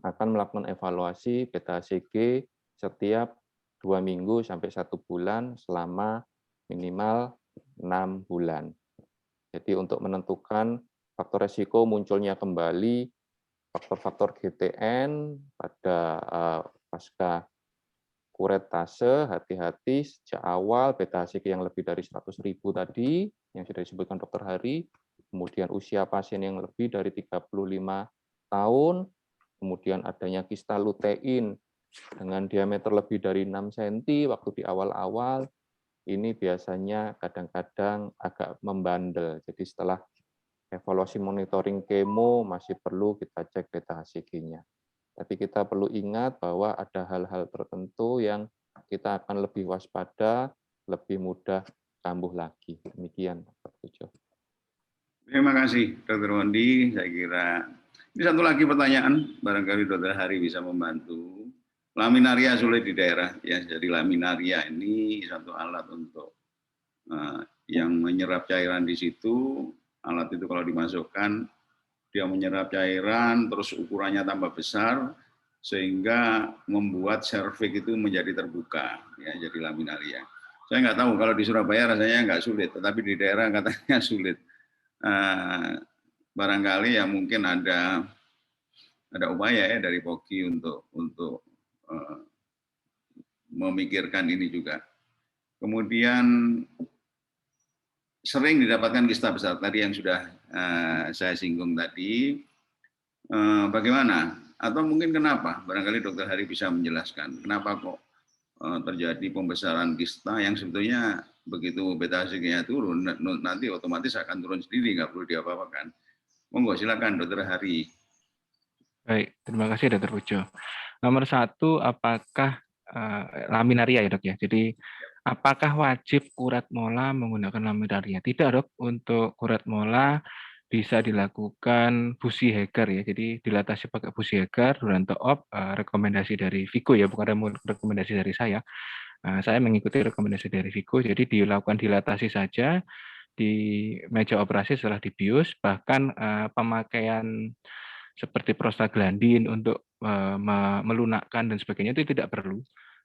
akan melakukan evaluasi beta HCG setiap 2 minggu sampai 1 bulan selama minimal 6 bulan. Jadi untuk menentukan faktor resiko munculnya kembali faktor-faktor GTN pada pasca kuretase, hati-hati sejak awal beta HCG yang lebih dari 100.000 tadi, yang sudah disebutkan Dr. Hari, kemudian usia pasien yang lebih dari 35 tahun, kemudian adanya kista lutein dengan diameter lebih dari 6 cm waktu di awal-awal, ini biasanya kadang-kadang agak membandel. Jadi setelah evaluasi monitoring kemo masih perlu kita cek beta HCG-nya. Tapi kita perlu ingat bahwa ada hal-hal tertentu yang kita akan lebih waspada, lebih mudah kambuh lagi. Demikian, Pak Pujo. Terima kasih, Dr. Wondi. Saya kira ini satu lagi pertanyaan, barangkali Dr. Hari bisa membantu. Laminaria sulit di daerah, ya. Jadi laminaria ini satu alat untuk yang menyerap cairan di situ. Alat itu kalau dimasukkan, dia menyerap cairan, terus ukurannya tambah besar, sehingga membuat serviks itu menjadi terbuka, ya. Jadi laminaria. Saya nggak tahu kalau di Surabaya rasanya nggak sulit, tetapi di daerah katanya sulit. Barangkali ya mungkin ada upaya ya dari Poki untuk memikirkan ini juga. Kemudian sering didapatkan kista besar tadi yang sudah saya singgung tadi. Bagaimana? Atau mungkin kenapa? Barangkali Dr. Hari bisa menjelaskan kenapa kok terjadi pembesaran kista yang sebetulnya begitu beta HCG-nya turun, nanti otomatis akan turun sendiri, nggak perlu diapa-apakan. Monggo, silakan Dr. Hari. Baik, terima kasih Dr. Pujo. Nomor 1, apakah laminaria ya dok ya? Jadi apakah wajib kuret mola menggunakan laminaria? Tidak dok, untuk kuret mola bisa dilakukan Busi Heger ya. Jadi dilatasi pakai Busi Heger, Duranto Op, rekomendasi dari Vigo ya, bukan rekomendasi dari saya. Saya mengikuti rekomendasi dari Vigo, jadi dilakukan dilatasi saja di meja operasi setelah dibius, bahkan pemakaian seperti prostaglandin untuk melunakkan dan sebagainya itu tidak perlu.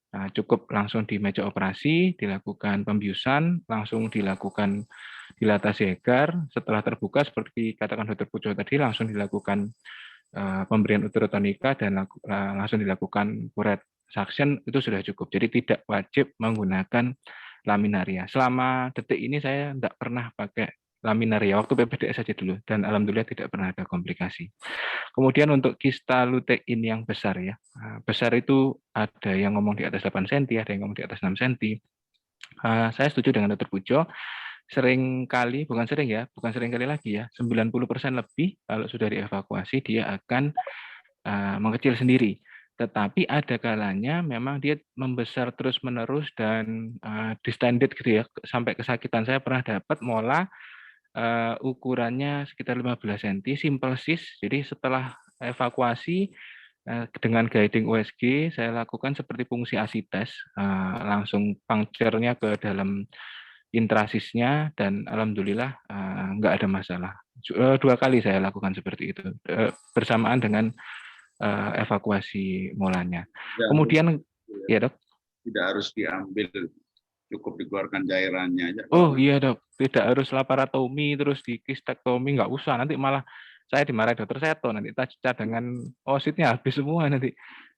Nah, cukup langsung di meja operasi, dilakukan pembiusan, langsung dilakukan dilatasi agar, setelah terbuka seperti katakan Dr. Pujo tadi, langsung dilakukan pemberian uterotonika dan langsung dilakukan kuret suction, itu sudah cukup. Jadi tidak wajib menggunakan laminaria. Selama detik ini saya tidak pernah pakai laminaria, waktu PPDS saja dulu, dan alhamdulillah tidak pernah ada komplikasi. Kemudian untuk kista lutein yang besar ya, besar itu ada yang ngomong di atas 8 cm, ada yang ngomong di atas 6 cm. Saya setuju dengan Dr. Pujo, bukan sering kali lagi ya, 90% lebih kalau sudah dievakuasi dia akan mengecil sendiri. Tetapi ada kalanya memang dia membesar terus-menerus dan distended gitu ya, sampai kesakitan. Saya pernah dapat mola ukurannya sekitar 15 cm, simple cis. Jadi setelah evakuasi dengan guiding USG, saya lakukan seperti fungsi asites, langsung puncture-nya ke dalam intrasisnya, dan alhamdulillah nggak ada masalah. 2 kali saya lakukan seperti itu, bersamaan dengan evakuasi molanya. Ya, Kemudian, ya dok. tidak harus diambil, cukup dikeluarkan cairannya aja. Oh iya dok, tidak harus laparotomi terus di kistektomi, nggak usah, nanti malah saya dimarahi dokter Seto, nanti cadangan ositnya habis semua nanti.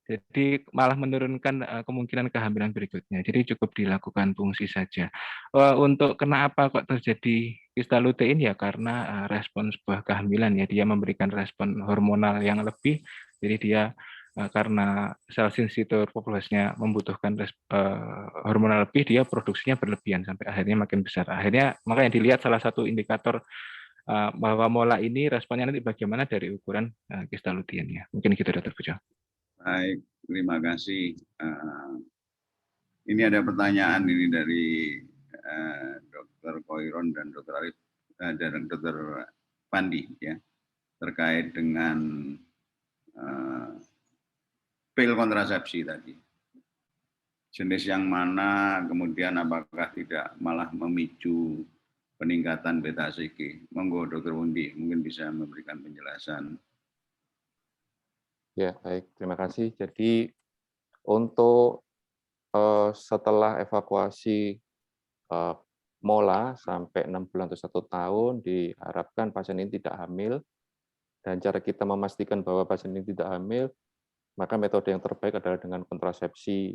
Jadi malah menurunkan kemungkinan kehamilan berikutnya. Jadi cukup dilakukan fungsi saja. Untuk kenapa kok terjadi kista lutein ya karena respon sebuah kehamilan ya, dia memberikan respon hormonal yang lebih. Jadi dia karena sel sensitor populasinya membutuhkan hormonal lebih, dia produksinya berlebihan sampai akhirnya makin besar. Akhirnya makanya dilihat salah satu indikator bahwa mola ini responnya nanti bagaimana dari ukuran kista luteinnya. Mungkin gitu Dr. Pujo. Baik, terima kasih. Ini ada pertanyaan ini dari Dr. Koiron dan Dr. Arif dan Dr. Pandi ya, terkait dengan pil kontrasepsi tadi. Jenis yang mana, kemudian apakah tidak malah memicu peningkatan beta CG? Monggo Dr. Wundi mungkin bisa memberikan penjelasan. Ya, baik. Terima kasih. Jadi untuk setelah evakuasi mola sampai 6 bulan atau 1 tahun, diharapkan pasien ini tidak hamil. Dan cara kita memastikan bahwa pasien ini tidak hamil, maka metode yang terbaik adalah dengan kontrasepsi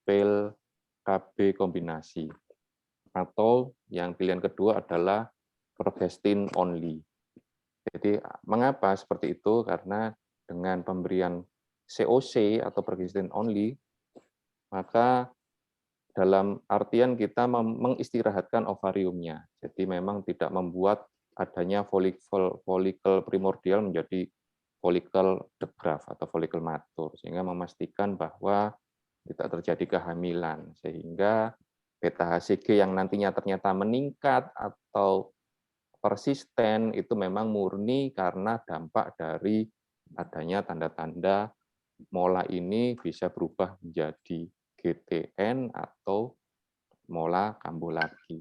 pil KB kombinasi. Atau yang pilihan kedua adalah progestin only. Jadi mengapa seperti itu? Karena dengan pemberian COC atau progestin only, maka dalam artian kita mengistirahatkan ovariumnya. Jadi memang tidak membuat adanya folikel primordial menjadi folikel degraf atau folikel matur, sehingga memastikan bahwa tidak terjadi kehamilan, sehingga beta HCG yang nantinya ternyata meningkat atau persisten itu memang murni karena dampak dari adanya tanda-tanda mola ini bisa berubah menjadi GTN atau mola kambuh lagi,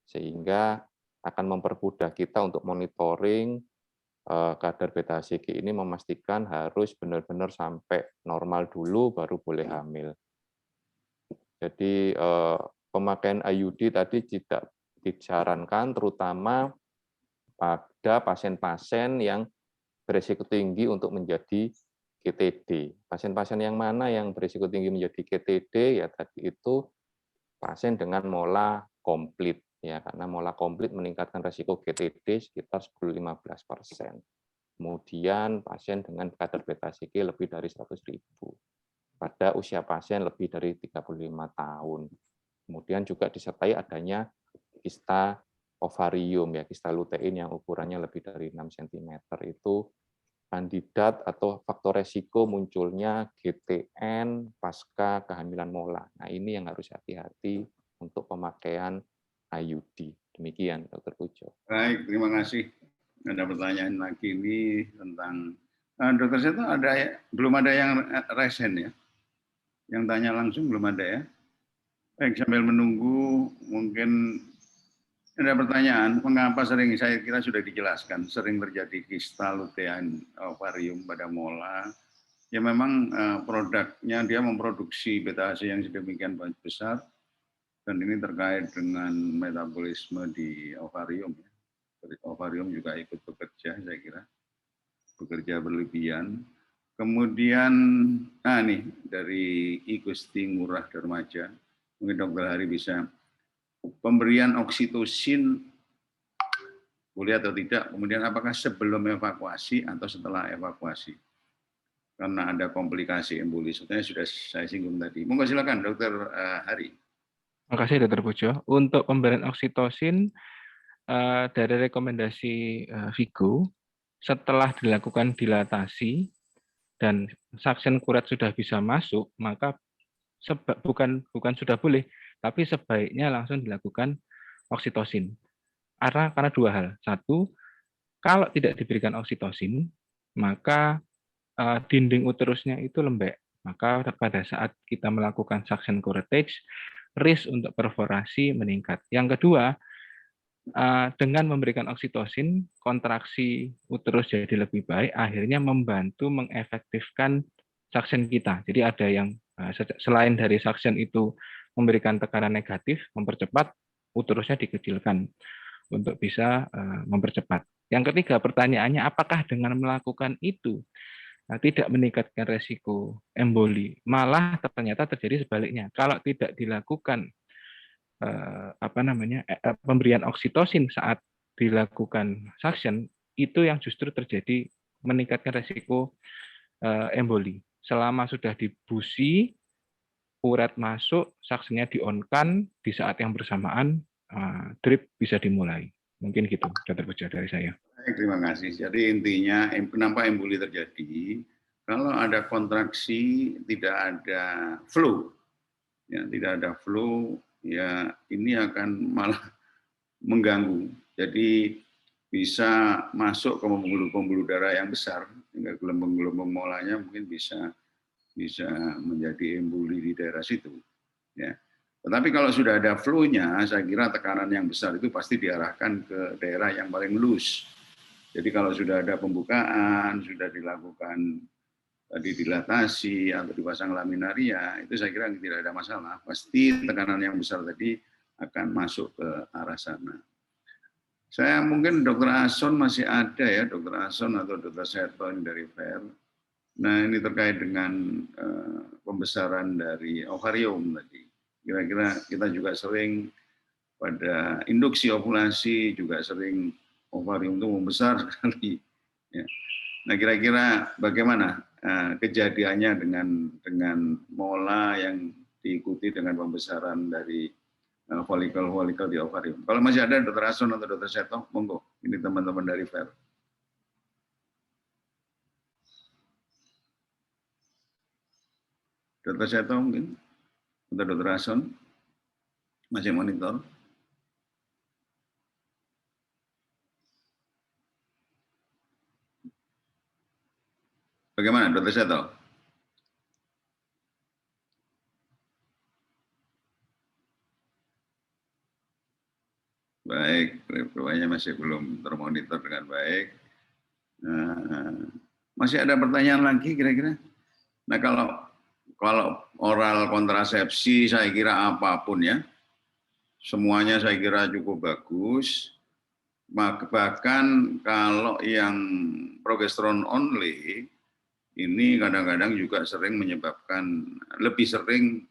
sehingga akan mempermudah kita untuk monitoring kadar beta HCG ini, memastikan harus benar-benar sampai normal dulu baru boleh hamil. Jadi pemakaian IUD tadi tidak disarankan, terutama pada pasien-pasien yang berisiko tinggi untuk menjadi GTD. Pasien-pasien yang mana yang berisiko tinggi menjadi GTD? Ya tadi itu pasien dengan mola komplit, ya, karena mola komplit meningkatkan risiko GTD sekitar 10-15%. Kemudian pasien dengan kadar beta HCG lebih dari 100.000 pada usia pasien lebih dari 35 tahun. Kemudian juga disertai adanya kista ovarium, ya, kista lutein yang ukurannya lebih dari 6 cm, itu kandidat atau faktor resiko munculnya GTN pasca kehamilan mola. Nah, ini yang harus hati-hati untuk pemakaian IUD. Demikian, Dr. Pujo. Baik, terima kasih. Ada pertanyaan lagi ini tentang Dr. Seto, belum ada yang resen ya? Yang tanya langsung belum ada ya? Baik, sambil menunggu, mungkin ada pertanyaan, mengapa sering, saya kira sudah dijelaskan, sering terjadi kista lutein ovarium pada mola. Ya memang produknya dia memproduksi beta-AC yang sedemikian besar, dan ini terkait dengan metabolisme di ovarium. Ovarium juga ikut bekerja, saya kira, bekerja berlebihan. Kemudian, nih dari I Gusti Ngurah Darmaja, mungkin Dokter Hari bisa, pemberian oksitosin boleh atau tidak, kemudian apakah sebelum evakuasi atau setelah evakuasi? Karena ada komplikasi emboli, sebetulnya sudah saya singgung tadi. Monggo silakan Dokter Hari. Terima kasih Dr. Pujo. Untuk pemberian oksitosin dari rekomendasi Vigo, setelah dilakukan dilatasi dan suction kuret sudah bisa masuk, maka bukan sudah boleh, tapi sebaiknya langsung dilakukan oksitosin. Karena dua hal. Satu, kalau tidak diberikan oksitosin, maka dinding uterusnya itu lembek. Maka pada saat kita melakukan suction curettage, risk untuk perforasi meningkat. Yang kedua, dengan memberikan oksitosin, kontraksi uterus jadi lebih baik, akhirnya membantu mengefektifkan suction kita. Jadi ada yang selain dari suction itu memberikan tekanan negatif, mempercepat, uterusnya dikecilkan untuk bisa mempercepat. Yang ketiga, pertanyaannya apakah dengan melakukan itu tidak meningkatkan resiko emboli? Malah ternyata terjadi sebaliknya. Kalau tidak dilakukan pemberian oksitosin saat dilakukan suction, itu yang justru terjadi meningkatkan resiko emboli. Selama sudah dibusi, uret masuk, suctionnya di-on-kan, di saat yang bersamaan drip bisa dimulai. Mungkin gitu, Dr. Pujo dari saya. Baik, terima kasih. Jadi intinya kenapa emboli terjadi? Kalau ada kontraksi, tidak ada flow, ya tidak ada flow, ya ini akan malah mengganggu. Jadi bisa masuk ke pembuluh-pembuluh darah yang besar, hingga gelombang-gelombang molanya mungkin bisa menjadi emboli di daerah situ. Ya. Tetapi kalau sudah ada flow-nya, saya kira tekanan yang besar itu pasti diarahkan ke daerah yang paling loose. Jadi kalau sudah ada pembukaan, sudah dilakukan tadi dilatasi atau dipasang laminaria, itu saya kira tidak ada masalah. Pasti tekanan yang besar tadi akan masuk ke arah sana. Saya mungkin Dr. Ason masih ada ya, Dr. Ason atau Dr. Seto dari FAIR. Nah ini terkait dengan pembesaran dari ovarium tadi. Kira-kira kita juga sering pada induksi ovulasi juga sering ovarium itu membesar sekali. Ya. Nah kira-kira bagaimana kejadiannya dengan mola yang diikuti dengan pembesaran dari folikel-folikel di ovarium. Kalau masih ada Dr. Ason atau Dr. Seto, monggo. Ini teman-teman dari FAIR. Dr. Seto mungkin, atau Dr. Ason, masih monitor. Bagaimana Dr. Seto? Baik, rupanya masih belum termonitor dengan baik. Masih ada pertanyaan lagi kira-kira? Nah kalau oral kontrasepsi saya kira apapun ya, semuanya saya kira cukup bagus. Bahkan kalau yang progesteron only, ini kadang-kadang juga sering menyebabkan, lebih sering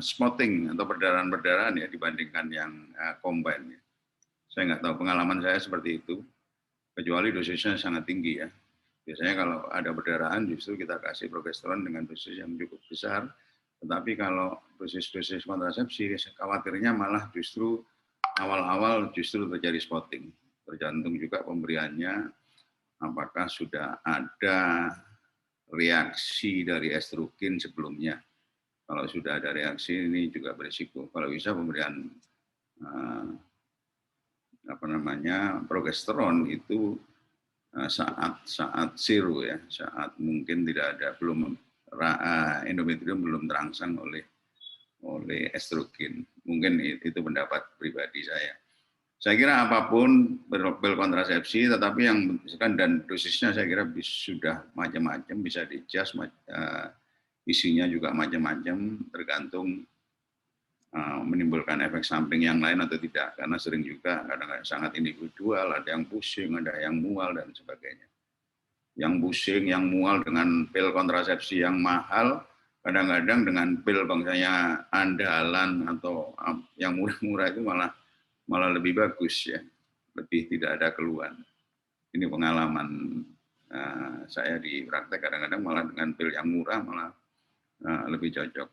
spotting atau perdarahan-perdarahan ya dibandingkan yang combine. Saya nggak tahu, pengalaman saya seperti itu, kecuali dosisnya sangat tinggi ya. Biasanya kalau ada perdarahan justru kita kasih progesteron dengan dosis yang cukup besar, tetapi kalau dosis-dosis kontrasepsi khawatirnya malah justru awal-awal justru terjadi spotting. Tergantung juga pemberiannya, apakah sudah ada reaksi dari estrogen sebelumnya. Kalau sudah ada reaksi ini juga berisiko. Kalau bisa pemberian progesteron itu saat zero ya, saat mungkin tidak ada, belum endometrium belum terangsang oleh estrogen. Mungkin itu pendapat pribadi saya. Saya kira apapun pil kontrasepsi, tetapi yang dan dosisnya saya kira sudah macam-macam, bisa di-adjust, isinya juga macam-macam, tergantung menimbulkan efek samping yang lain atau tidak. Karena sering juga kadang-kadang sangat individual, ada yang pusing, ada yang mual, dan sebagainya. Yang pusing, yang mual dengan pil kontrasepsi yang mahal, kadang-kadang dengan pil bangsanya andalan atau yang murah-murah itu malah lebih bagus ya, lebih tidak ada keluhan. Ini pengalaman saya di praktek, kadang-kadang malah dengan pil yang murah malah lebih cocok.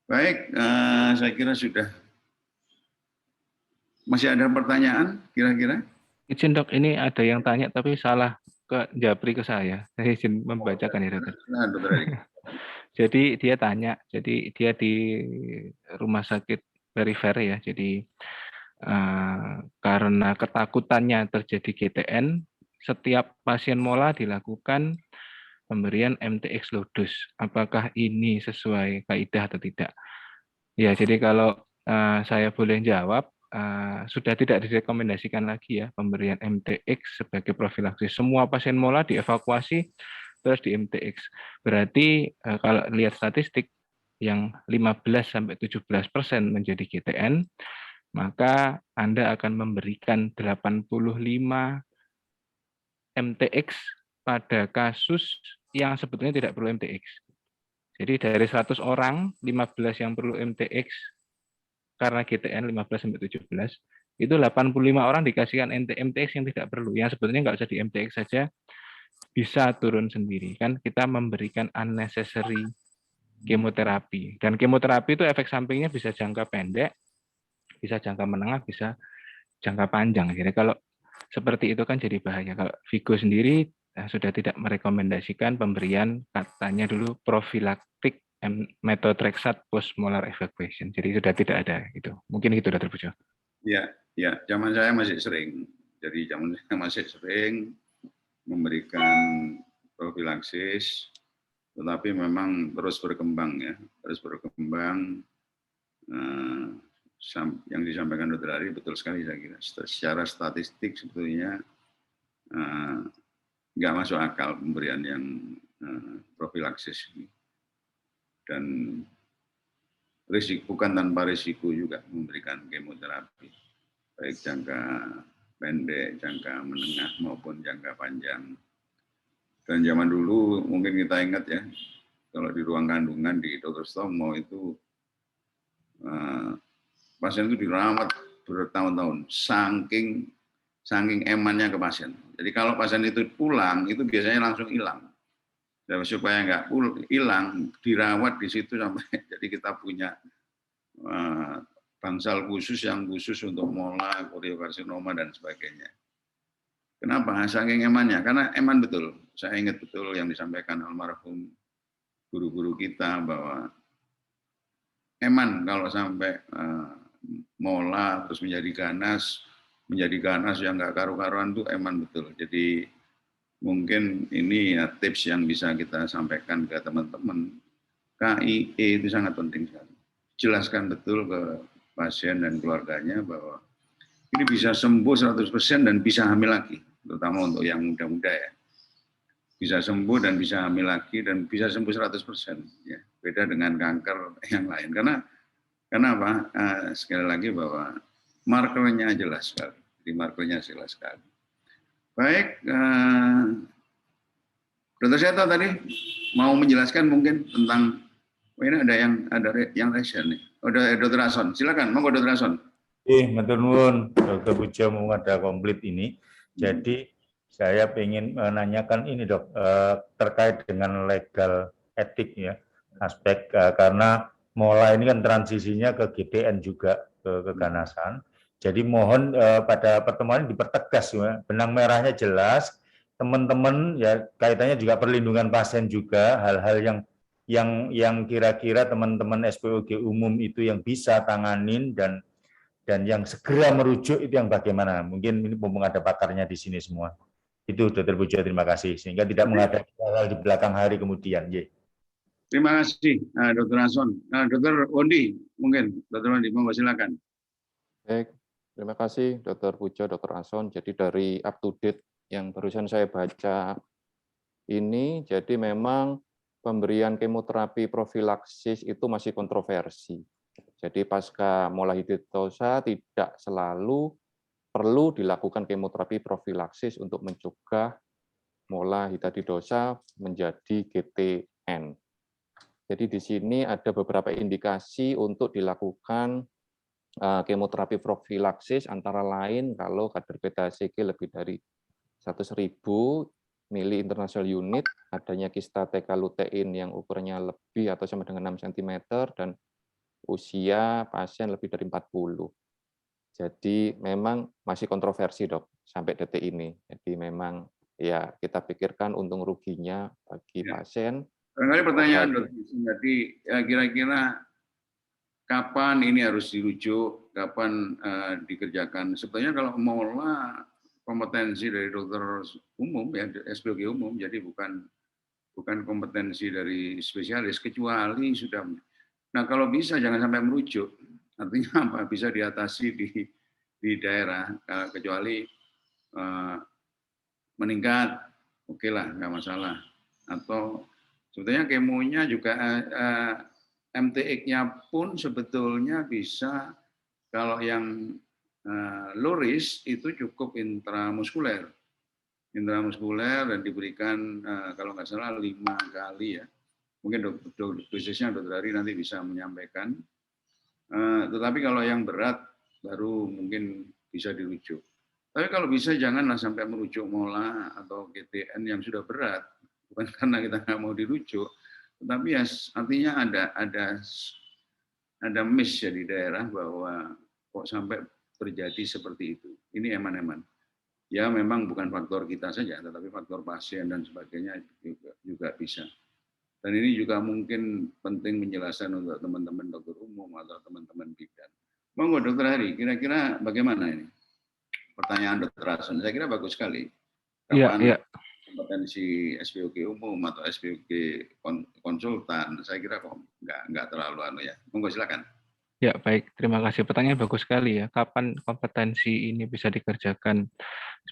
Baik, saya kira sudah. Masih ada pertanyaan kira-kira? Izin dok, ini ada yang tanya tapi salah japri ke saya. Saya izin membacakan ya dokter. Nah, dokter Erik. Jadi dia tanya, jadi dia di rumah sakit perifer ya, jadi karena ketakutannya terjadi GTN, setiap pasien mola dilakukan pemberian MTX low dose. Apakah ini sesuai kaidah atau tidak? Ya, jadi kalau saya boleh jawab, sudah tidak direkomendasikan lagi ya pemberian MTX sebagai profilaksis. Semua pasien mola dievakuasi terus di MTX. Berarti kalau lihat statistik yang 15-17% menjadi GTN, maka Anda akan memberikan 85 MTX pada kasus yang sebetulnya tidak perlu MTX. Jadi dari 100 orang, 15 yang perlu MTX karena GTN 15-17, itu 85 orang dikasihkan MTX yang tidak perlu. Yang sebetulnya nggak usah di MTX saja, bisa turun sendiri. Kan kita memberikan unnecessary kemoterapi. Dan kemoterapi itu efek sampingnya bisa jangka pendek, bisa jangka menengah, bisa jangka panjang. Jadi kalau seperti itu kan jadi bahaya. Kalau Vigo sendiri sudah tidak merekomendasikan pemberian, katanya dulu profilaktik methotrexate post-molar evacuation. Jadi sudah tidak ada itu. Mungkin itu Dr. Pujo. Ya, zaman saya masih sering. Jadi zaman saya masih sering memberikan profilaksis, tetapi memang terus berkembang ya, terus berkembang. Yang disampaikan Dr. Ari betul sekali saya kira. Secara statistik sebetulnya nggak masuk akal pemberian yang profilaksis ini. Dan risiko, bukan tanpa risiko juga memberikan kemoterapi, baik jangka pendek, jangka menengah maupun jangka panjang. Dan zaman dulu mungkin kita ingat ya, kalau di ruang kandungan di Dr. Stomo itu pasien itu dirawat bertahun-tahun, saking emannya ke pasien. Jadi kalau pasien itu pulang, itu biasanya langsung hilang. Dan supaya nggak hilang, dirawat di situ sampai jadi kita punya bangsal khusus yang khusus untuk mola, koriokarsinoma dan sebagainya. Kenapa? Saking emannya, karena eman betul. Saya ingat betul yang disampaikan almarhum guru-guru kita bahwa eman kalau sampai mola terus menjadi ganas yang nggak karu-karuan itu eman betul. Jadi mungkin ini ya tips yang bisa kita sampaikan ke teman-teman. KIE itu sangat penting sekali. Jelaskan betul ke pasien dan keluarganya bahwa ini bisa sembuh 100% dan bisa hamil lagi, terutama untuk yang muda-muda ya. Bisa sembuh dan bisa hamil lagi dan bisa sembuh 100%. Ya. Beda dengan kanker yang lain. Karena apa? Sekali lagi bahwa markernya jelas sekali. Jadi markernya jelas sekali. Baik, Dr. Seto tadi mau menjelaskan mungkin tentang ini ada yang raise nih. Dr. Ason, silakan. Monggo Dr. Ason. Matur nuwun, Dr. Pujo mau ada komplit ini. Jadi saya ingin menanyakan ini dok, terkait dengan legal etik ya, aspek karena mola ini kan transisinya ke GTN juga, ke keganasan. Jadi mohon pada pertemuan ini dipertegas ya, benang merahnya jelas, teman-teman ya kaitannya juga perlindungan pasien juga, hal-hal yang kira-kira teman-teman SPOG umum itu yang bisa tanganin dan yang segera merujuk itu yang bagaimana? Mungkin ini mumpung ada pakarnya di sini semua. Itu Dr. Pujo, terima kasih. Sehingga tidak menghadapi hal-hal di belakang hari kemudian. Terima kasih, Dr. Anson. Dr. Wondi, mungkin Dr. Wondi, monggo silakan. Baik, terima kasih Dr. Pujo, Dr. Anson. Jadi dari up to date yang barusan saya baca ini, jadi memang pemberian kemoterapi profilaksis itu masih kontroversi. Jadi pasca molahiditosa tidak selalu perlu dilakukan kemoterapi profilaksis untuk mencegah molahidatidosa menjadi GTN. Jadi di sini ada beberapa indikasi untuk dilakukan kemoterapi profilaksis, antara lain kalau kadar beta-HCG lebih dari 100.000 mili international unit, adanya kista TK lutein yang ukurannya lebih atau sama dengan 6 cm, dan usia pasien lebih dari 40. Jadi memang masih kontroversi, Dok, sampai detik ini. Jadi memang ya kita pikirkan untung ruginya bagi pasien. Barangkali pertanyaan, Dok, jadi kira-kira kapan ini harus dirujuk, kapan dikerjakan? Sebetulnya kalau mola kompetensi dari dokter umum, ya SPOG umum, jadi bukan kompetensi dari spesialis, kecuali sudah. Nah, kalau bisa jangan sampai merujuk. Artinya apa? Bisa diatasi di daerah, kecuali meningkat, oke lah, nggak masalah. Atau sebetulnya kemonya juga MTX-nya pun sebetulnya bisa, kalau yang low risk itu cukup intramuskuler dan diberikan kalau nggak salah 5 kali ya. Mungkin dosisnya Dr. Hari nanti bisa menyampaikan. Tetapi kalau yang berat baru mungkin bisa dirujuk. Tapi kalau bisa janganlah sampai merujuk mola atau GTN yang sudah berat. Bukan karena kita nggak mau dirujuk, tetapi ya artinya ada miss ya di daerah bahwa kok sampai terjadi seperti itu. Ini eman-eman. Ya memang bukan faktor kita saja, tetapi faktor pasien dan sebagainya juga bisa. Dan ini juga mungkin penting menjelaskan untuk teman-teman dokter umum atau teman-teman bidan. Monggo Dokter Hari, kira-kira bagaimana ini? Pertanyaan Dokter Hasan, saya kira bagus sekali. Kapan kompetensi SPOG umum atau SPOG konsultan, saya kira kok nggak terlalu ya. Monggo silakan. Ya, baik. Terima kasih. Pertanyaan bagus sekali ya. Kapan kompetensi ini bisa dikerjakan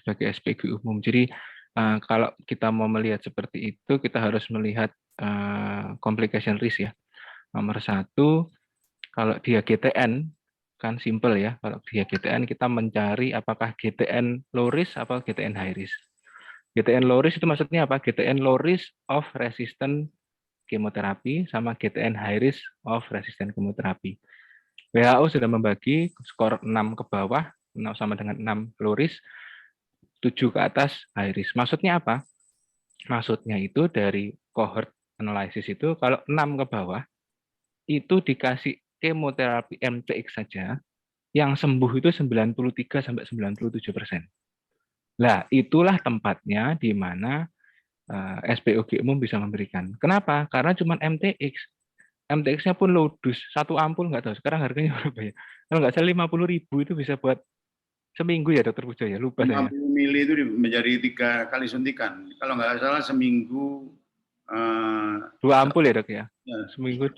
sebagai SPOG umum? Jadi, kalau kita mau melihat seperti itu, kita harus melihat complication risk ya. Nomor satu, kalau dia GTN, kan simple ya. Kalau dia GTN, kita mencari apakah GTN low risk atau GTN high risk. GTN low risk itu maksudnya apa? GTN low risk of resistant kemoterapi sama GTN high risk of resistant kemoterapi. WHO sudah membagi skor 6 ke bawah, sama dengan 6 low risk, 7 ke atas high risk. Maksudnya apa? Maksudnya itu dari cohort analysis itu, kalau 6 ke bawah, itu dikasih kemoterapi MTX saja, yang sembuh itu 93-97%. Nah, itulah tempatnya di mana SPOG umum bisa memberikan. Kenapa? Karena cuma MTX. MTX-nya pun low dose, 1 ampul nggak tahu sekarang harganya berapa ya. Kalau nggak salah 50.000 itu bisa buat seminggu ya Dokter Pujo ya, lupa 50 saya. mili itu menjadi 3 kali suntikan. Kalau nggak salah seminggu 2 ampul ya Dok ya. Seminggu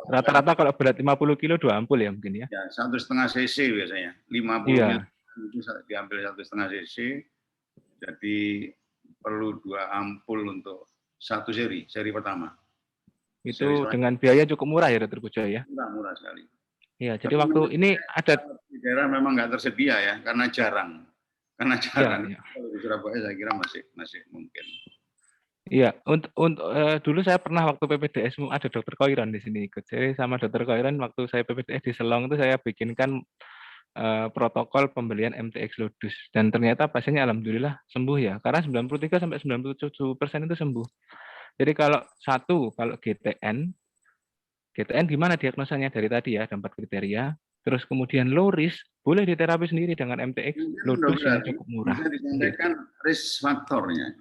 rata-rata kalau berat 50 kilo 2 ampul ya mungkin ya. Ya, 1,5 cc biasanya. 50 iya. mili itu diambil 1,5 cc. Jadi perlu 2 ampul untuk 1 seri pertama. Itu dengan biaya cukup murah ya Dokter Pujo ya. Murah sekali. Iya, jadi waktu ini ada di daerah memang nggak tersedia ya, karena jarang. Ya. Kalau di Surabaya saya kira masih mungkin. Iya, untuk dulu saya pernah waktu PPDS ada Dokter Koiran di sini ikut. Jadi sama Dokter Koiran waktu saya PPDS di Selong itu saya bikinkan protokol pembelian MTX low dose, dan ternyata pasiennya alhamdulillah sembuh ya, karena 93-97% itu sembuh. Jadi kalau GTN gimana diagnosanya dari tadi ya, ada 4 kriteria. Terus kemudian low risk, boleh diterapi sendiri dengan MTX low dose yang cukup murah. Bisa disampaikan risk faktornya.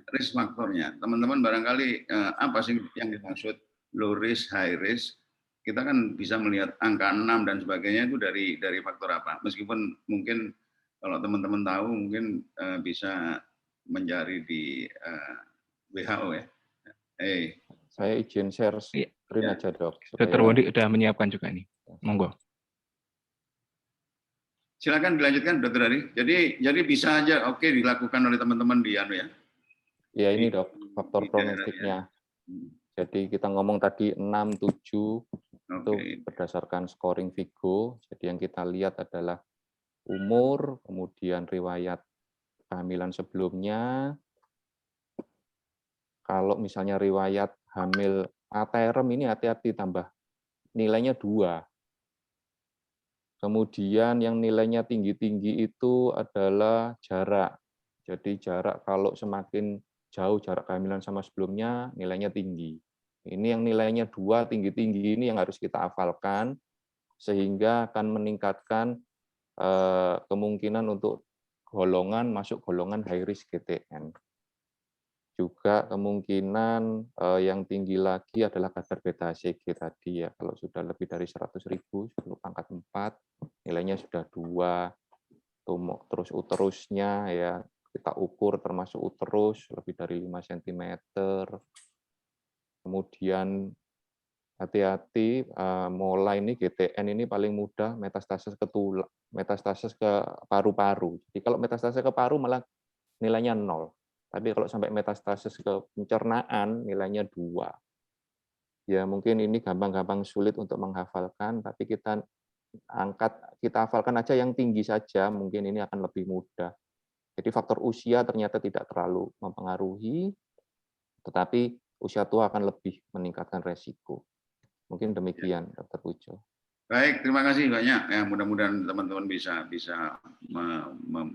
Teman-teman barangkali apa sih yang dimaksud low risk, high risk? Kita kan bisa melihat angka 6 dan sebagainya itu dari faktor apa. Meskipun mungkin kalau teman-teman tahu mungkin bisa mencari di WHO ya. Saya izin share Screen Ya. aja, Dok. Dr. Wondi udah menyiapkan juga nih. Monggo. Silakan dilanjutkan, Dr. Ari. Jadi bisa aja, oke, dilakukan oleh teman-teman di anu ya. Ya ini, Dok, faktor Di daerah pronostiknya. ya. Jadi kita ngomong tadi 6, 7 itu Oke. berdasarkan scoring Vigo. Jadi yang kita lihat adalah umur, kemudian riwayat kehamilan sebelumnya. Kalau misalnya riwayat hamil aterem ini hati-hati, tambah nilainya 2. Kemudian yang nilainya tinggi-tinggi itu adalah jarak. Jadi jarak kalau semakin jauh jarak kehamilan sama sebelumnya, nilainya tinggi. Ini yang nilainya 2 tinggi-tinggi ini yang harus kita hafalkan, sehingga akan meningkatkan kemungkinan untuk masuk golongan high risk GTN. Juga kemungkinan yang tinggi lagi adalah kadar beta HCG tadi ya. Kalau sudah lebih dari 100.000, 10 pangkat 4, nilainya sudah 2. Terus uterusnya ya kita ukur termasuk uterus lebih dari 5 cm. Kemudian hati-hati mulai ini GTN ini paling mudah metastasis ke tulang, metastasis ke paru-paru. Jadi kalau metastasis ke paru malah nilainya 0. Tapi kalau sampai metastasis ke pencernaan, nilainya 2. Ya mungkin ini gampang-gampang sulit untuk menghafalkan, tapi kita hafalkan aja yang tinggi saja, mungkin ini akan lebih mudah. Jadi faktor usia ternyata tidak terlalu mempengaruhi, tetapi usia tua akan lebih meningkatkan resiko. Mungkin demikian, Dr. Pujo. Baik, terima kasih banyak. Ya, mudah-mudahan teman-teman bisa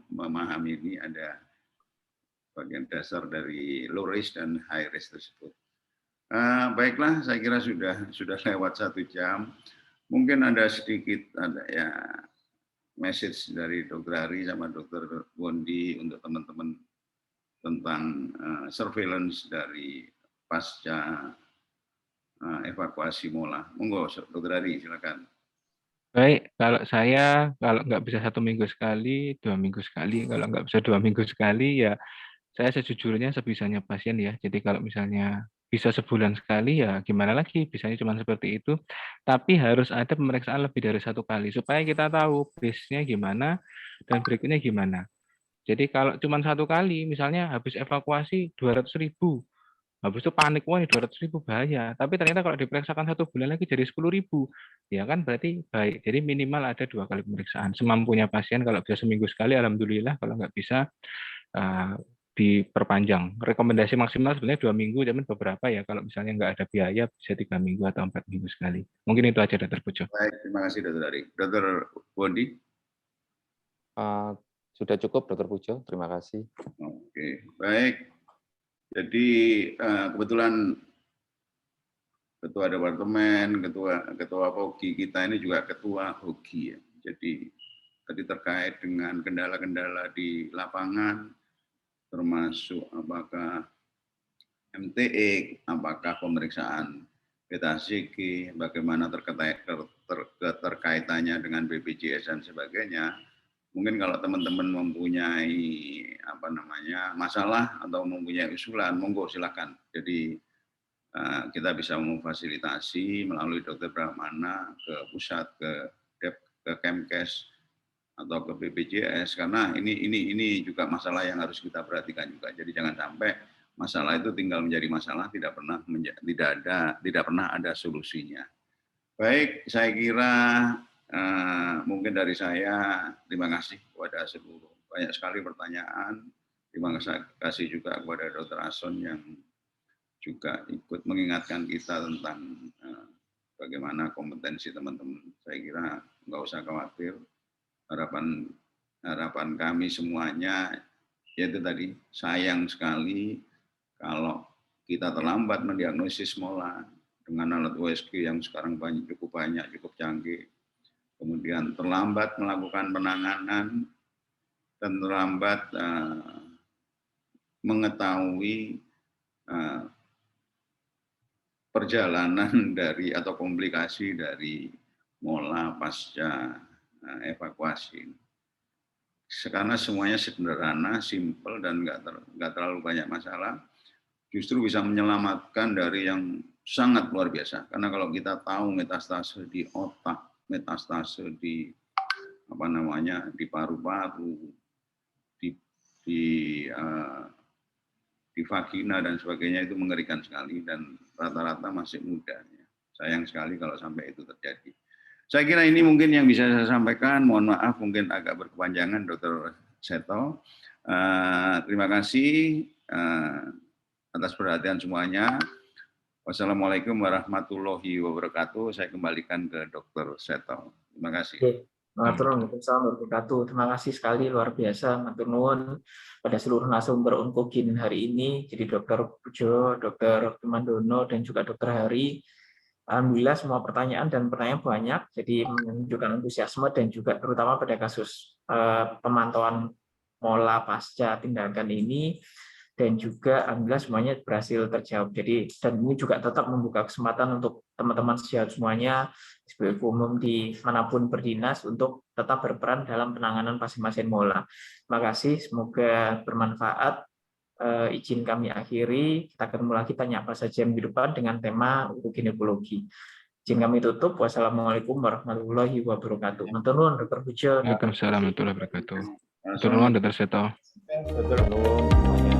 memahami ini ada bagian dasar dari low risk dan high risk tersebut. Baiklah, saya kira sudah lewat 1 jam. Mungkin ada sedikit ya message dari Dr. Ari sama Dr. Wondi untuk teman-teman tentang surveillance dari pasca evakuasi mola. Monggo, Dr. Ari, silakan. Baik, kalau saya nggak bisa 1 minggu sekali, 2 minggu sekali, kalau nggak bisa 2 minggu sekali ya saya sejujurnya sebisanya pasien ya. Jadi kalau misalnya bisa sebulan sekali ya gimana lagi, bisanya cuma seperti itu. Tapi harus ada pemeriksaan lebih dari 1 kali supaya kita tahu base-nya gimana dan berikutnya gimana. Jadi kalau cuma 1 kali, misalnya habis evakuasi 200.000, habis itu panik, wah ini 200.000 bahaya. Tapi ternyata kalau diperiksakan 1 bulan lagi jadi 10.000, ya kan berarti baik. Jadi minimal ada 2 kali pemeriksaan. Semampunya pasien, kalau bisa seminggu sekali, alhamdulillah. Kalau nggak bisa, diperpanjang. Rekomendasi maksimal sebenarnya 2 minggu, tapi beberapa ya kalau misalnya nggak ada biaya bisa 3 minggu atau 4 minggu sekali. Mungkin itu aja, Dr. Pujo. Baik, terima kasih Dr. Ari. Dr. Wondi? Sudah cukup, Dr. Pujo. Terima kasih. Oke, baik. Jadi kebetulan Ketua Departemen, Ketua POGI kita ini juga Ketua HOGI ya. Jadi tadi terkait dengan kendala-kendala di lapangan, termasuk apakah MTE, apakah pemeriksaan beta HCG, bagaimana keterkaitannya dengan BPJS dan sebagainya. Mungkin kalau teman-teman mempunyai masalah atau mempunyai usulan, monggo silakan. Jadi kita bisa memfasilitasi melalui Dr. Brahmana ke pusat, ke Kemkes atau ke BPJS, karena ini juga masalah yang harus kita perhatikan juga. Jadi jangan sampai masalah itu tinggal menjadi masalah, tidak pernah ada solusinya. Baik, saya kira mungkin dari saya terima kasih kepada seluruh, banyak sekali pertanyaan. Terima kasih juga kepada Dr. Ason yang juga ikut mengingatkan kita tentang bagaimana kompetensi teman-teman. Saya kira nggak usah khawatir. Harapan kami semuanya yaitu tadi, sayang sekali kalau kita terlambat mendiagnosis mola dengan alat USG yang sekarang cukup banyak, cukup canggih. Kemudian terlambat melakukan penanganan dan terlambat mengetahui perjalanan dari atau komplikasi dari mola pasca evakuasi. Karena semuanya sederhana, simpel dan nggak terlalu banyak masalah. justru bisa menyelamatkan dari yang sangat luar biasa. Karena kalau kita tahu metastase di otak, metastase di di paru-paru, di vagina dan sebagainya, itu mengerikan sekali dan rata-rata masih muda. Sayang sekali kalau sampai itu terjadi. Saya kira ini mungkin yang bisa saya sampaikan. Mohon maaf mungkin agak berkepanjangan, Dr. Seto. Terima kasih atas perhatian semuanya. Wassalamualaikum warahmatullahi wabarakatuh. Saya kembalikan ke Dr. Seto. Terima kasih. Terima kasih sekali, luar biasa, matur nuwun pada seluruh narasumber Onkogin hari ini. Jadi Dr. Pujo, Dr. Mandono, dan juga Dr. Hari. Alhamdulillah semua pertanyaan banyak, jadi menunjukkan antusiasme dan juga terutama pada kasus pemantauan mola pasca tindakan ini, dan juga alhamdulillah semuanya berhasil terjawab. Jadi dan ini juga tetap membuka kesempatan untuk teman-teman sehat semuanya, SPBU umum di manapun berdinas untuk tetap berperan dalam penanganan pasien-pasien mola. Terima kasih, semoga bermanfaat. Izin kami akhiri, kita ketemu lagi tanya apa saja minggu depan dengan tema uroginekologi. Izin kami tutup. Wassalamualaikum warahmatullahi wabarakatuh. Matur nuwun, Dr. Pujo. Waalaikumsalam warahmatullahi wabarakatuh. Matur nuwun, Dr. Seto. Matur nuwun.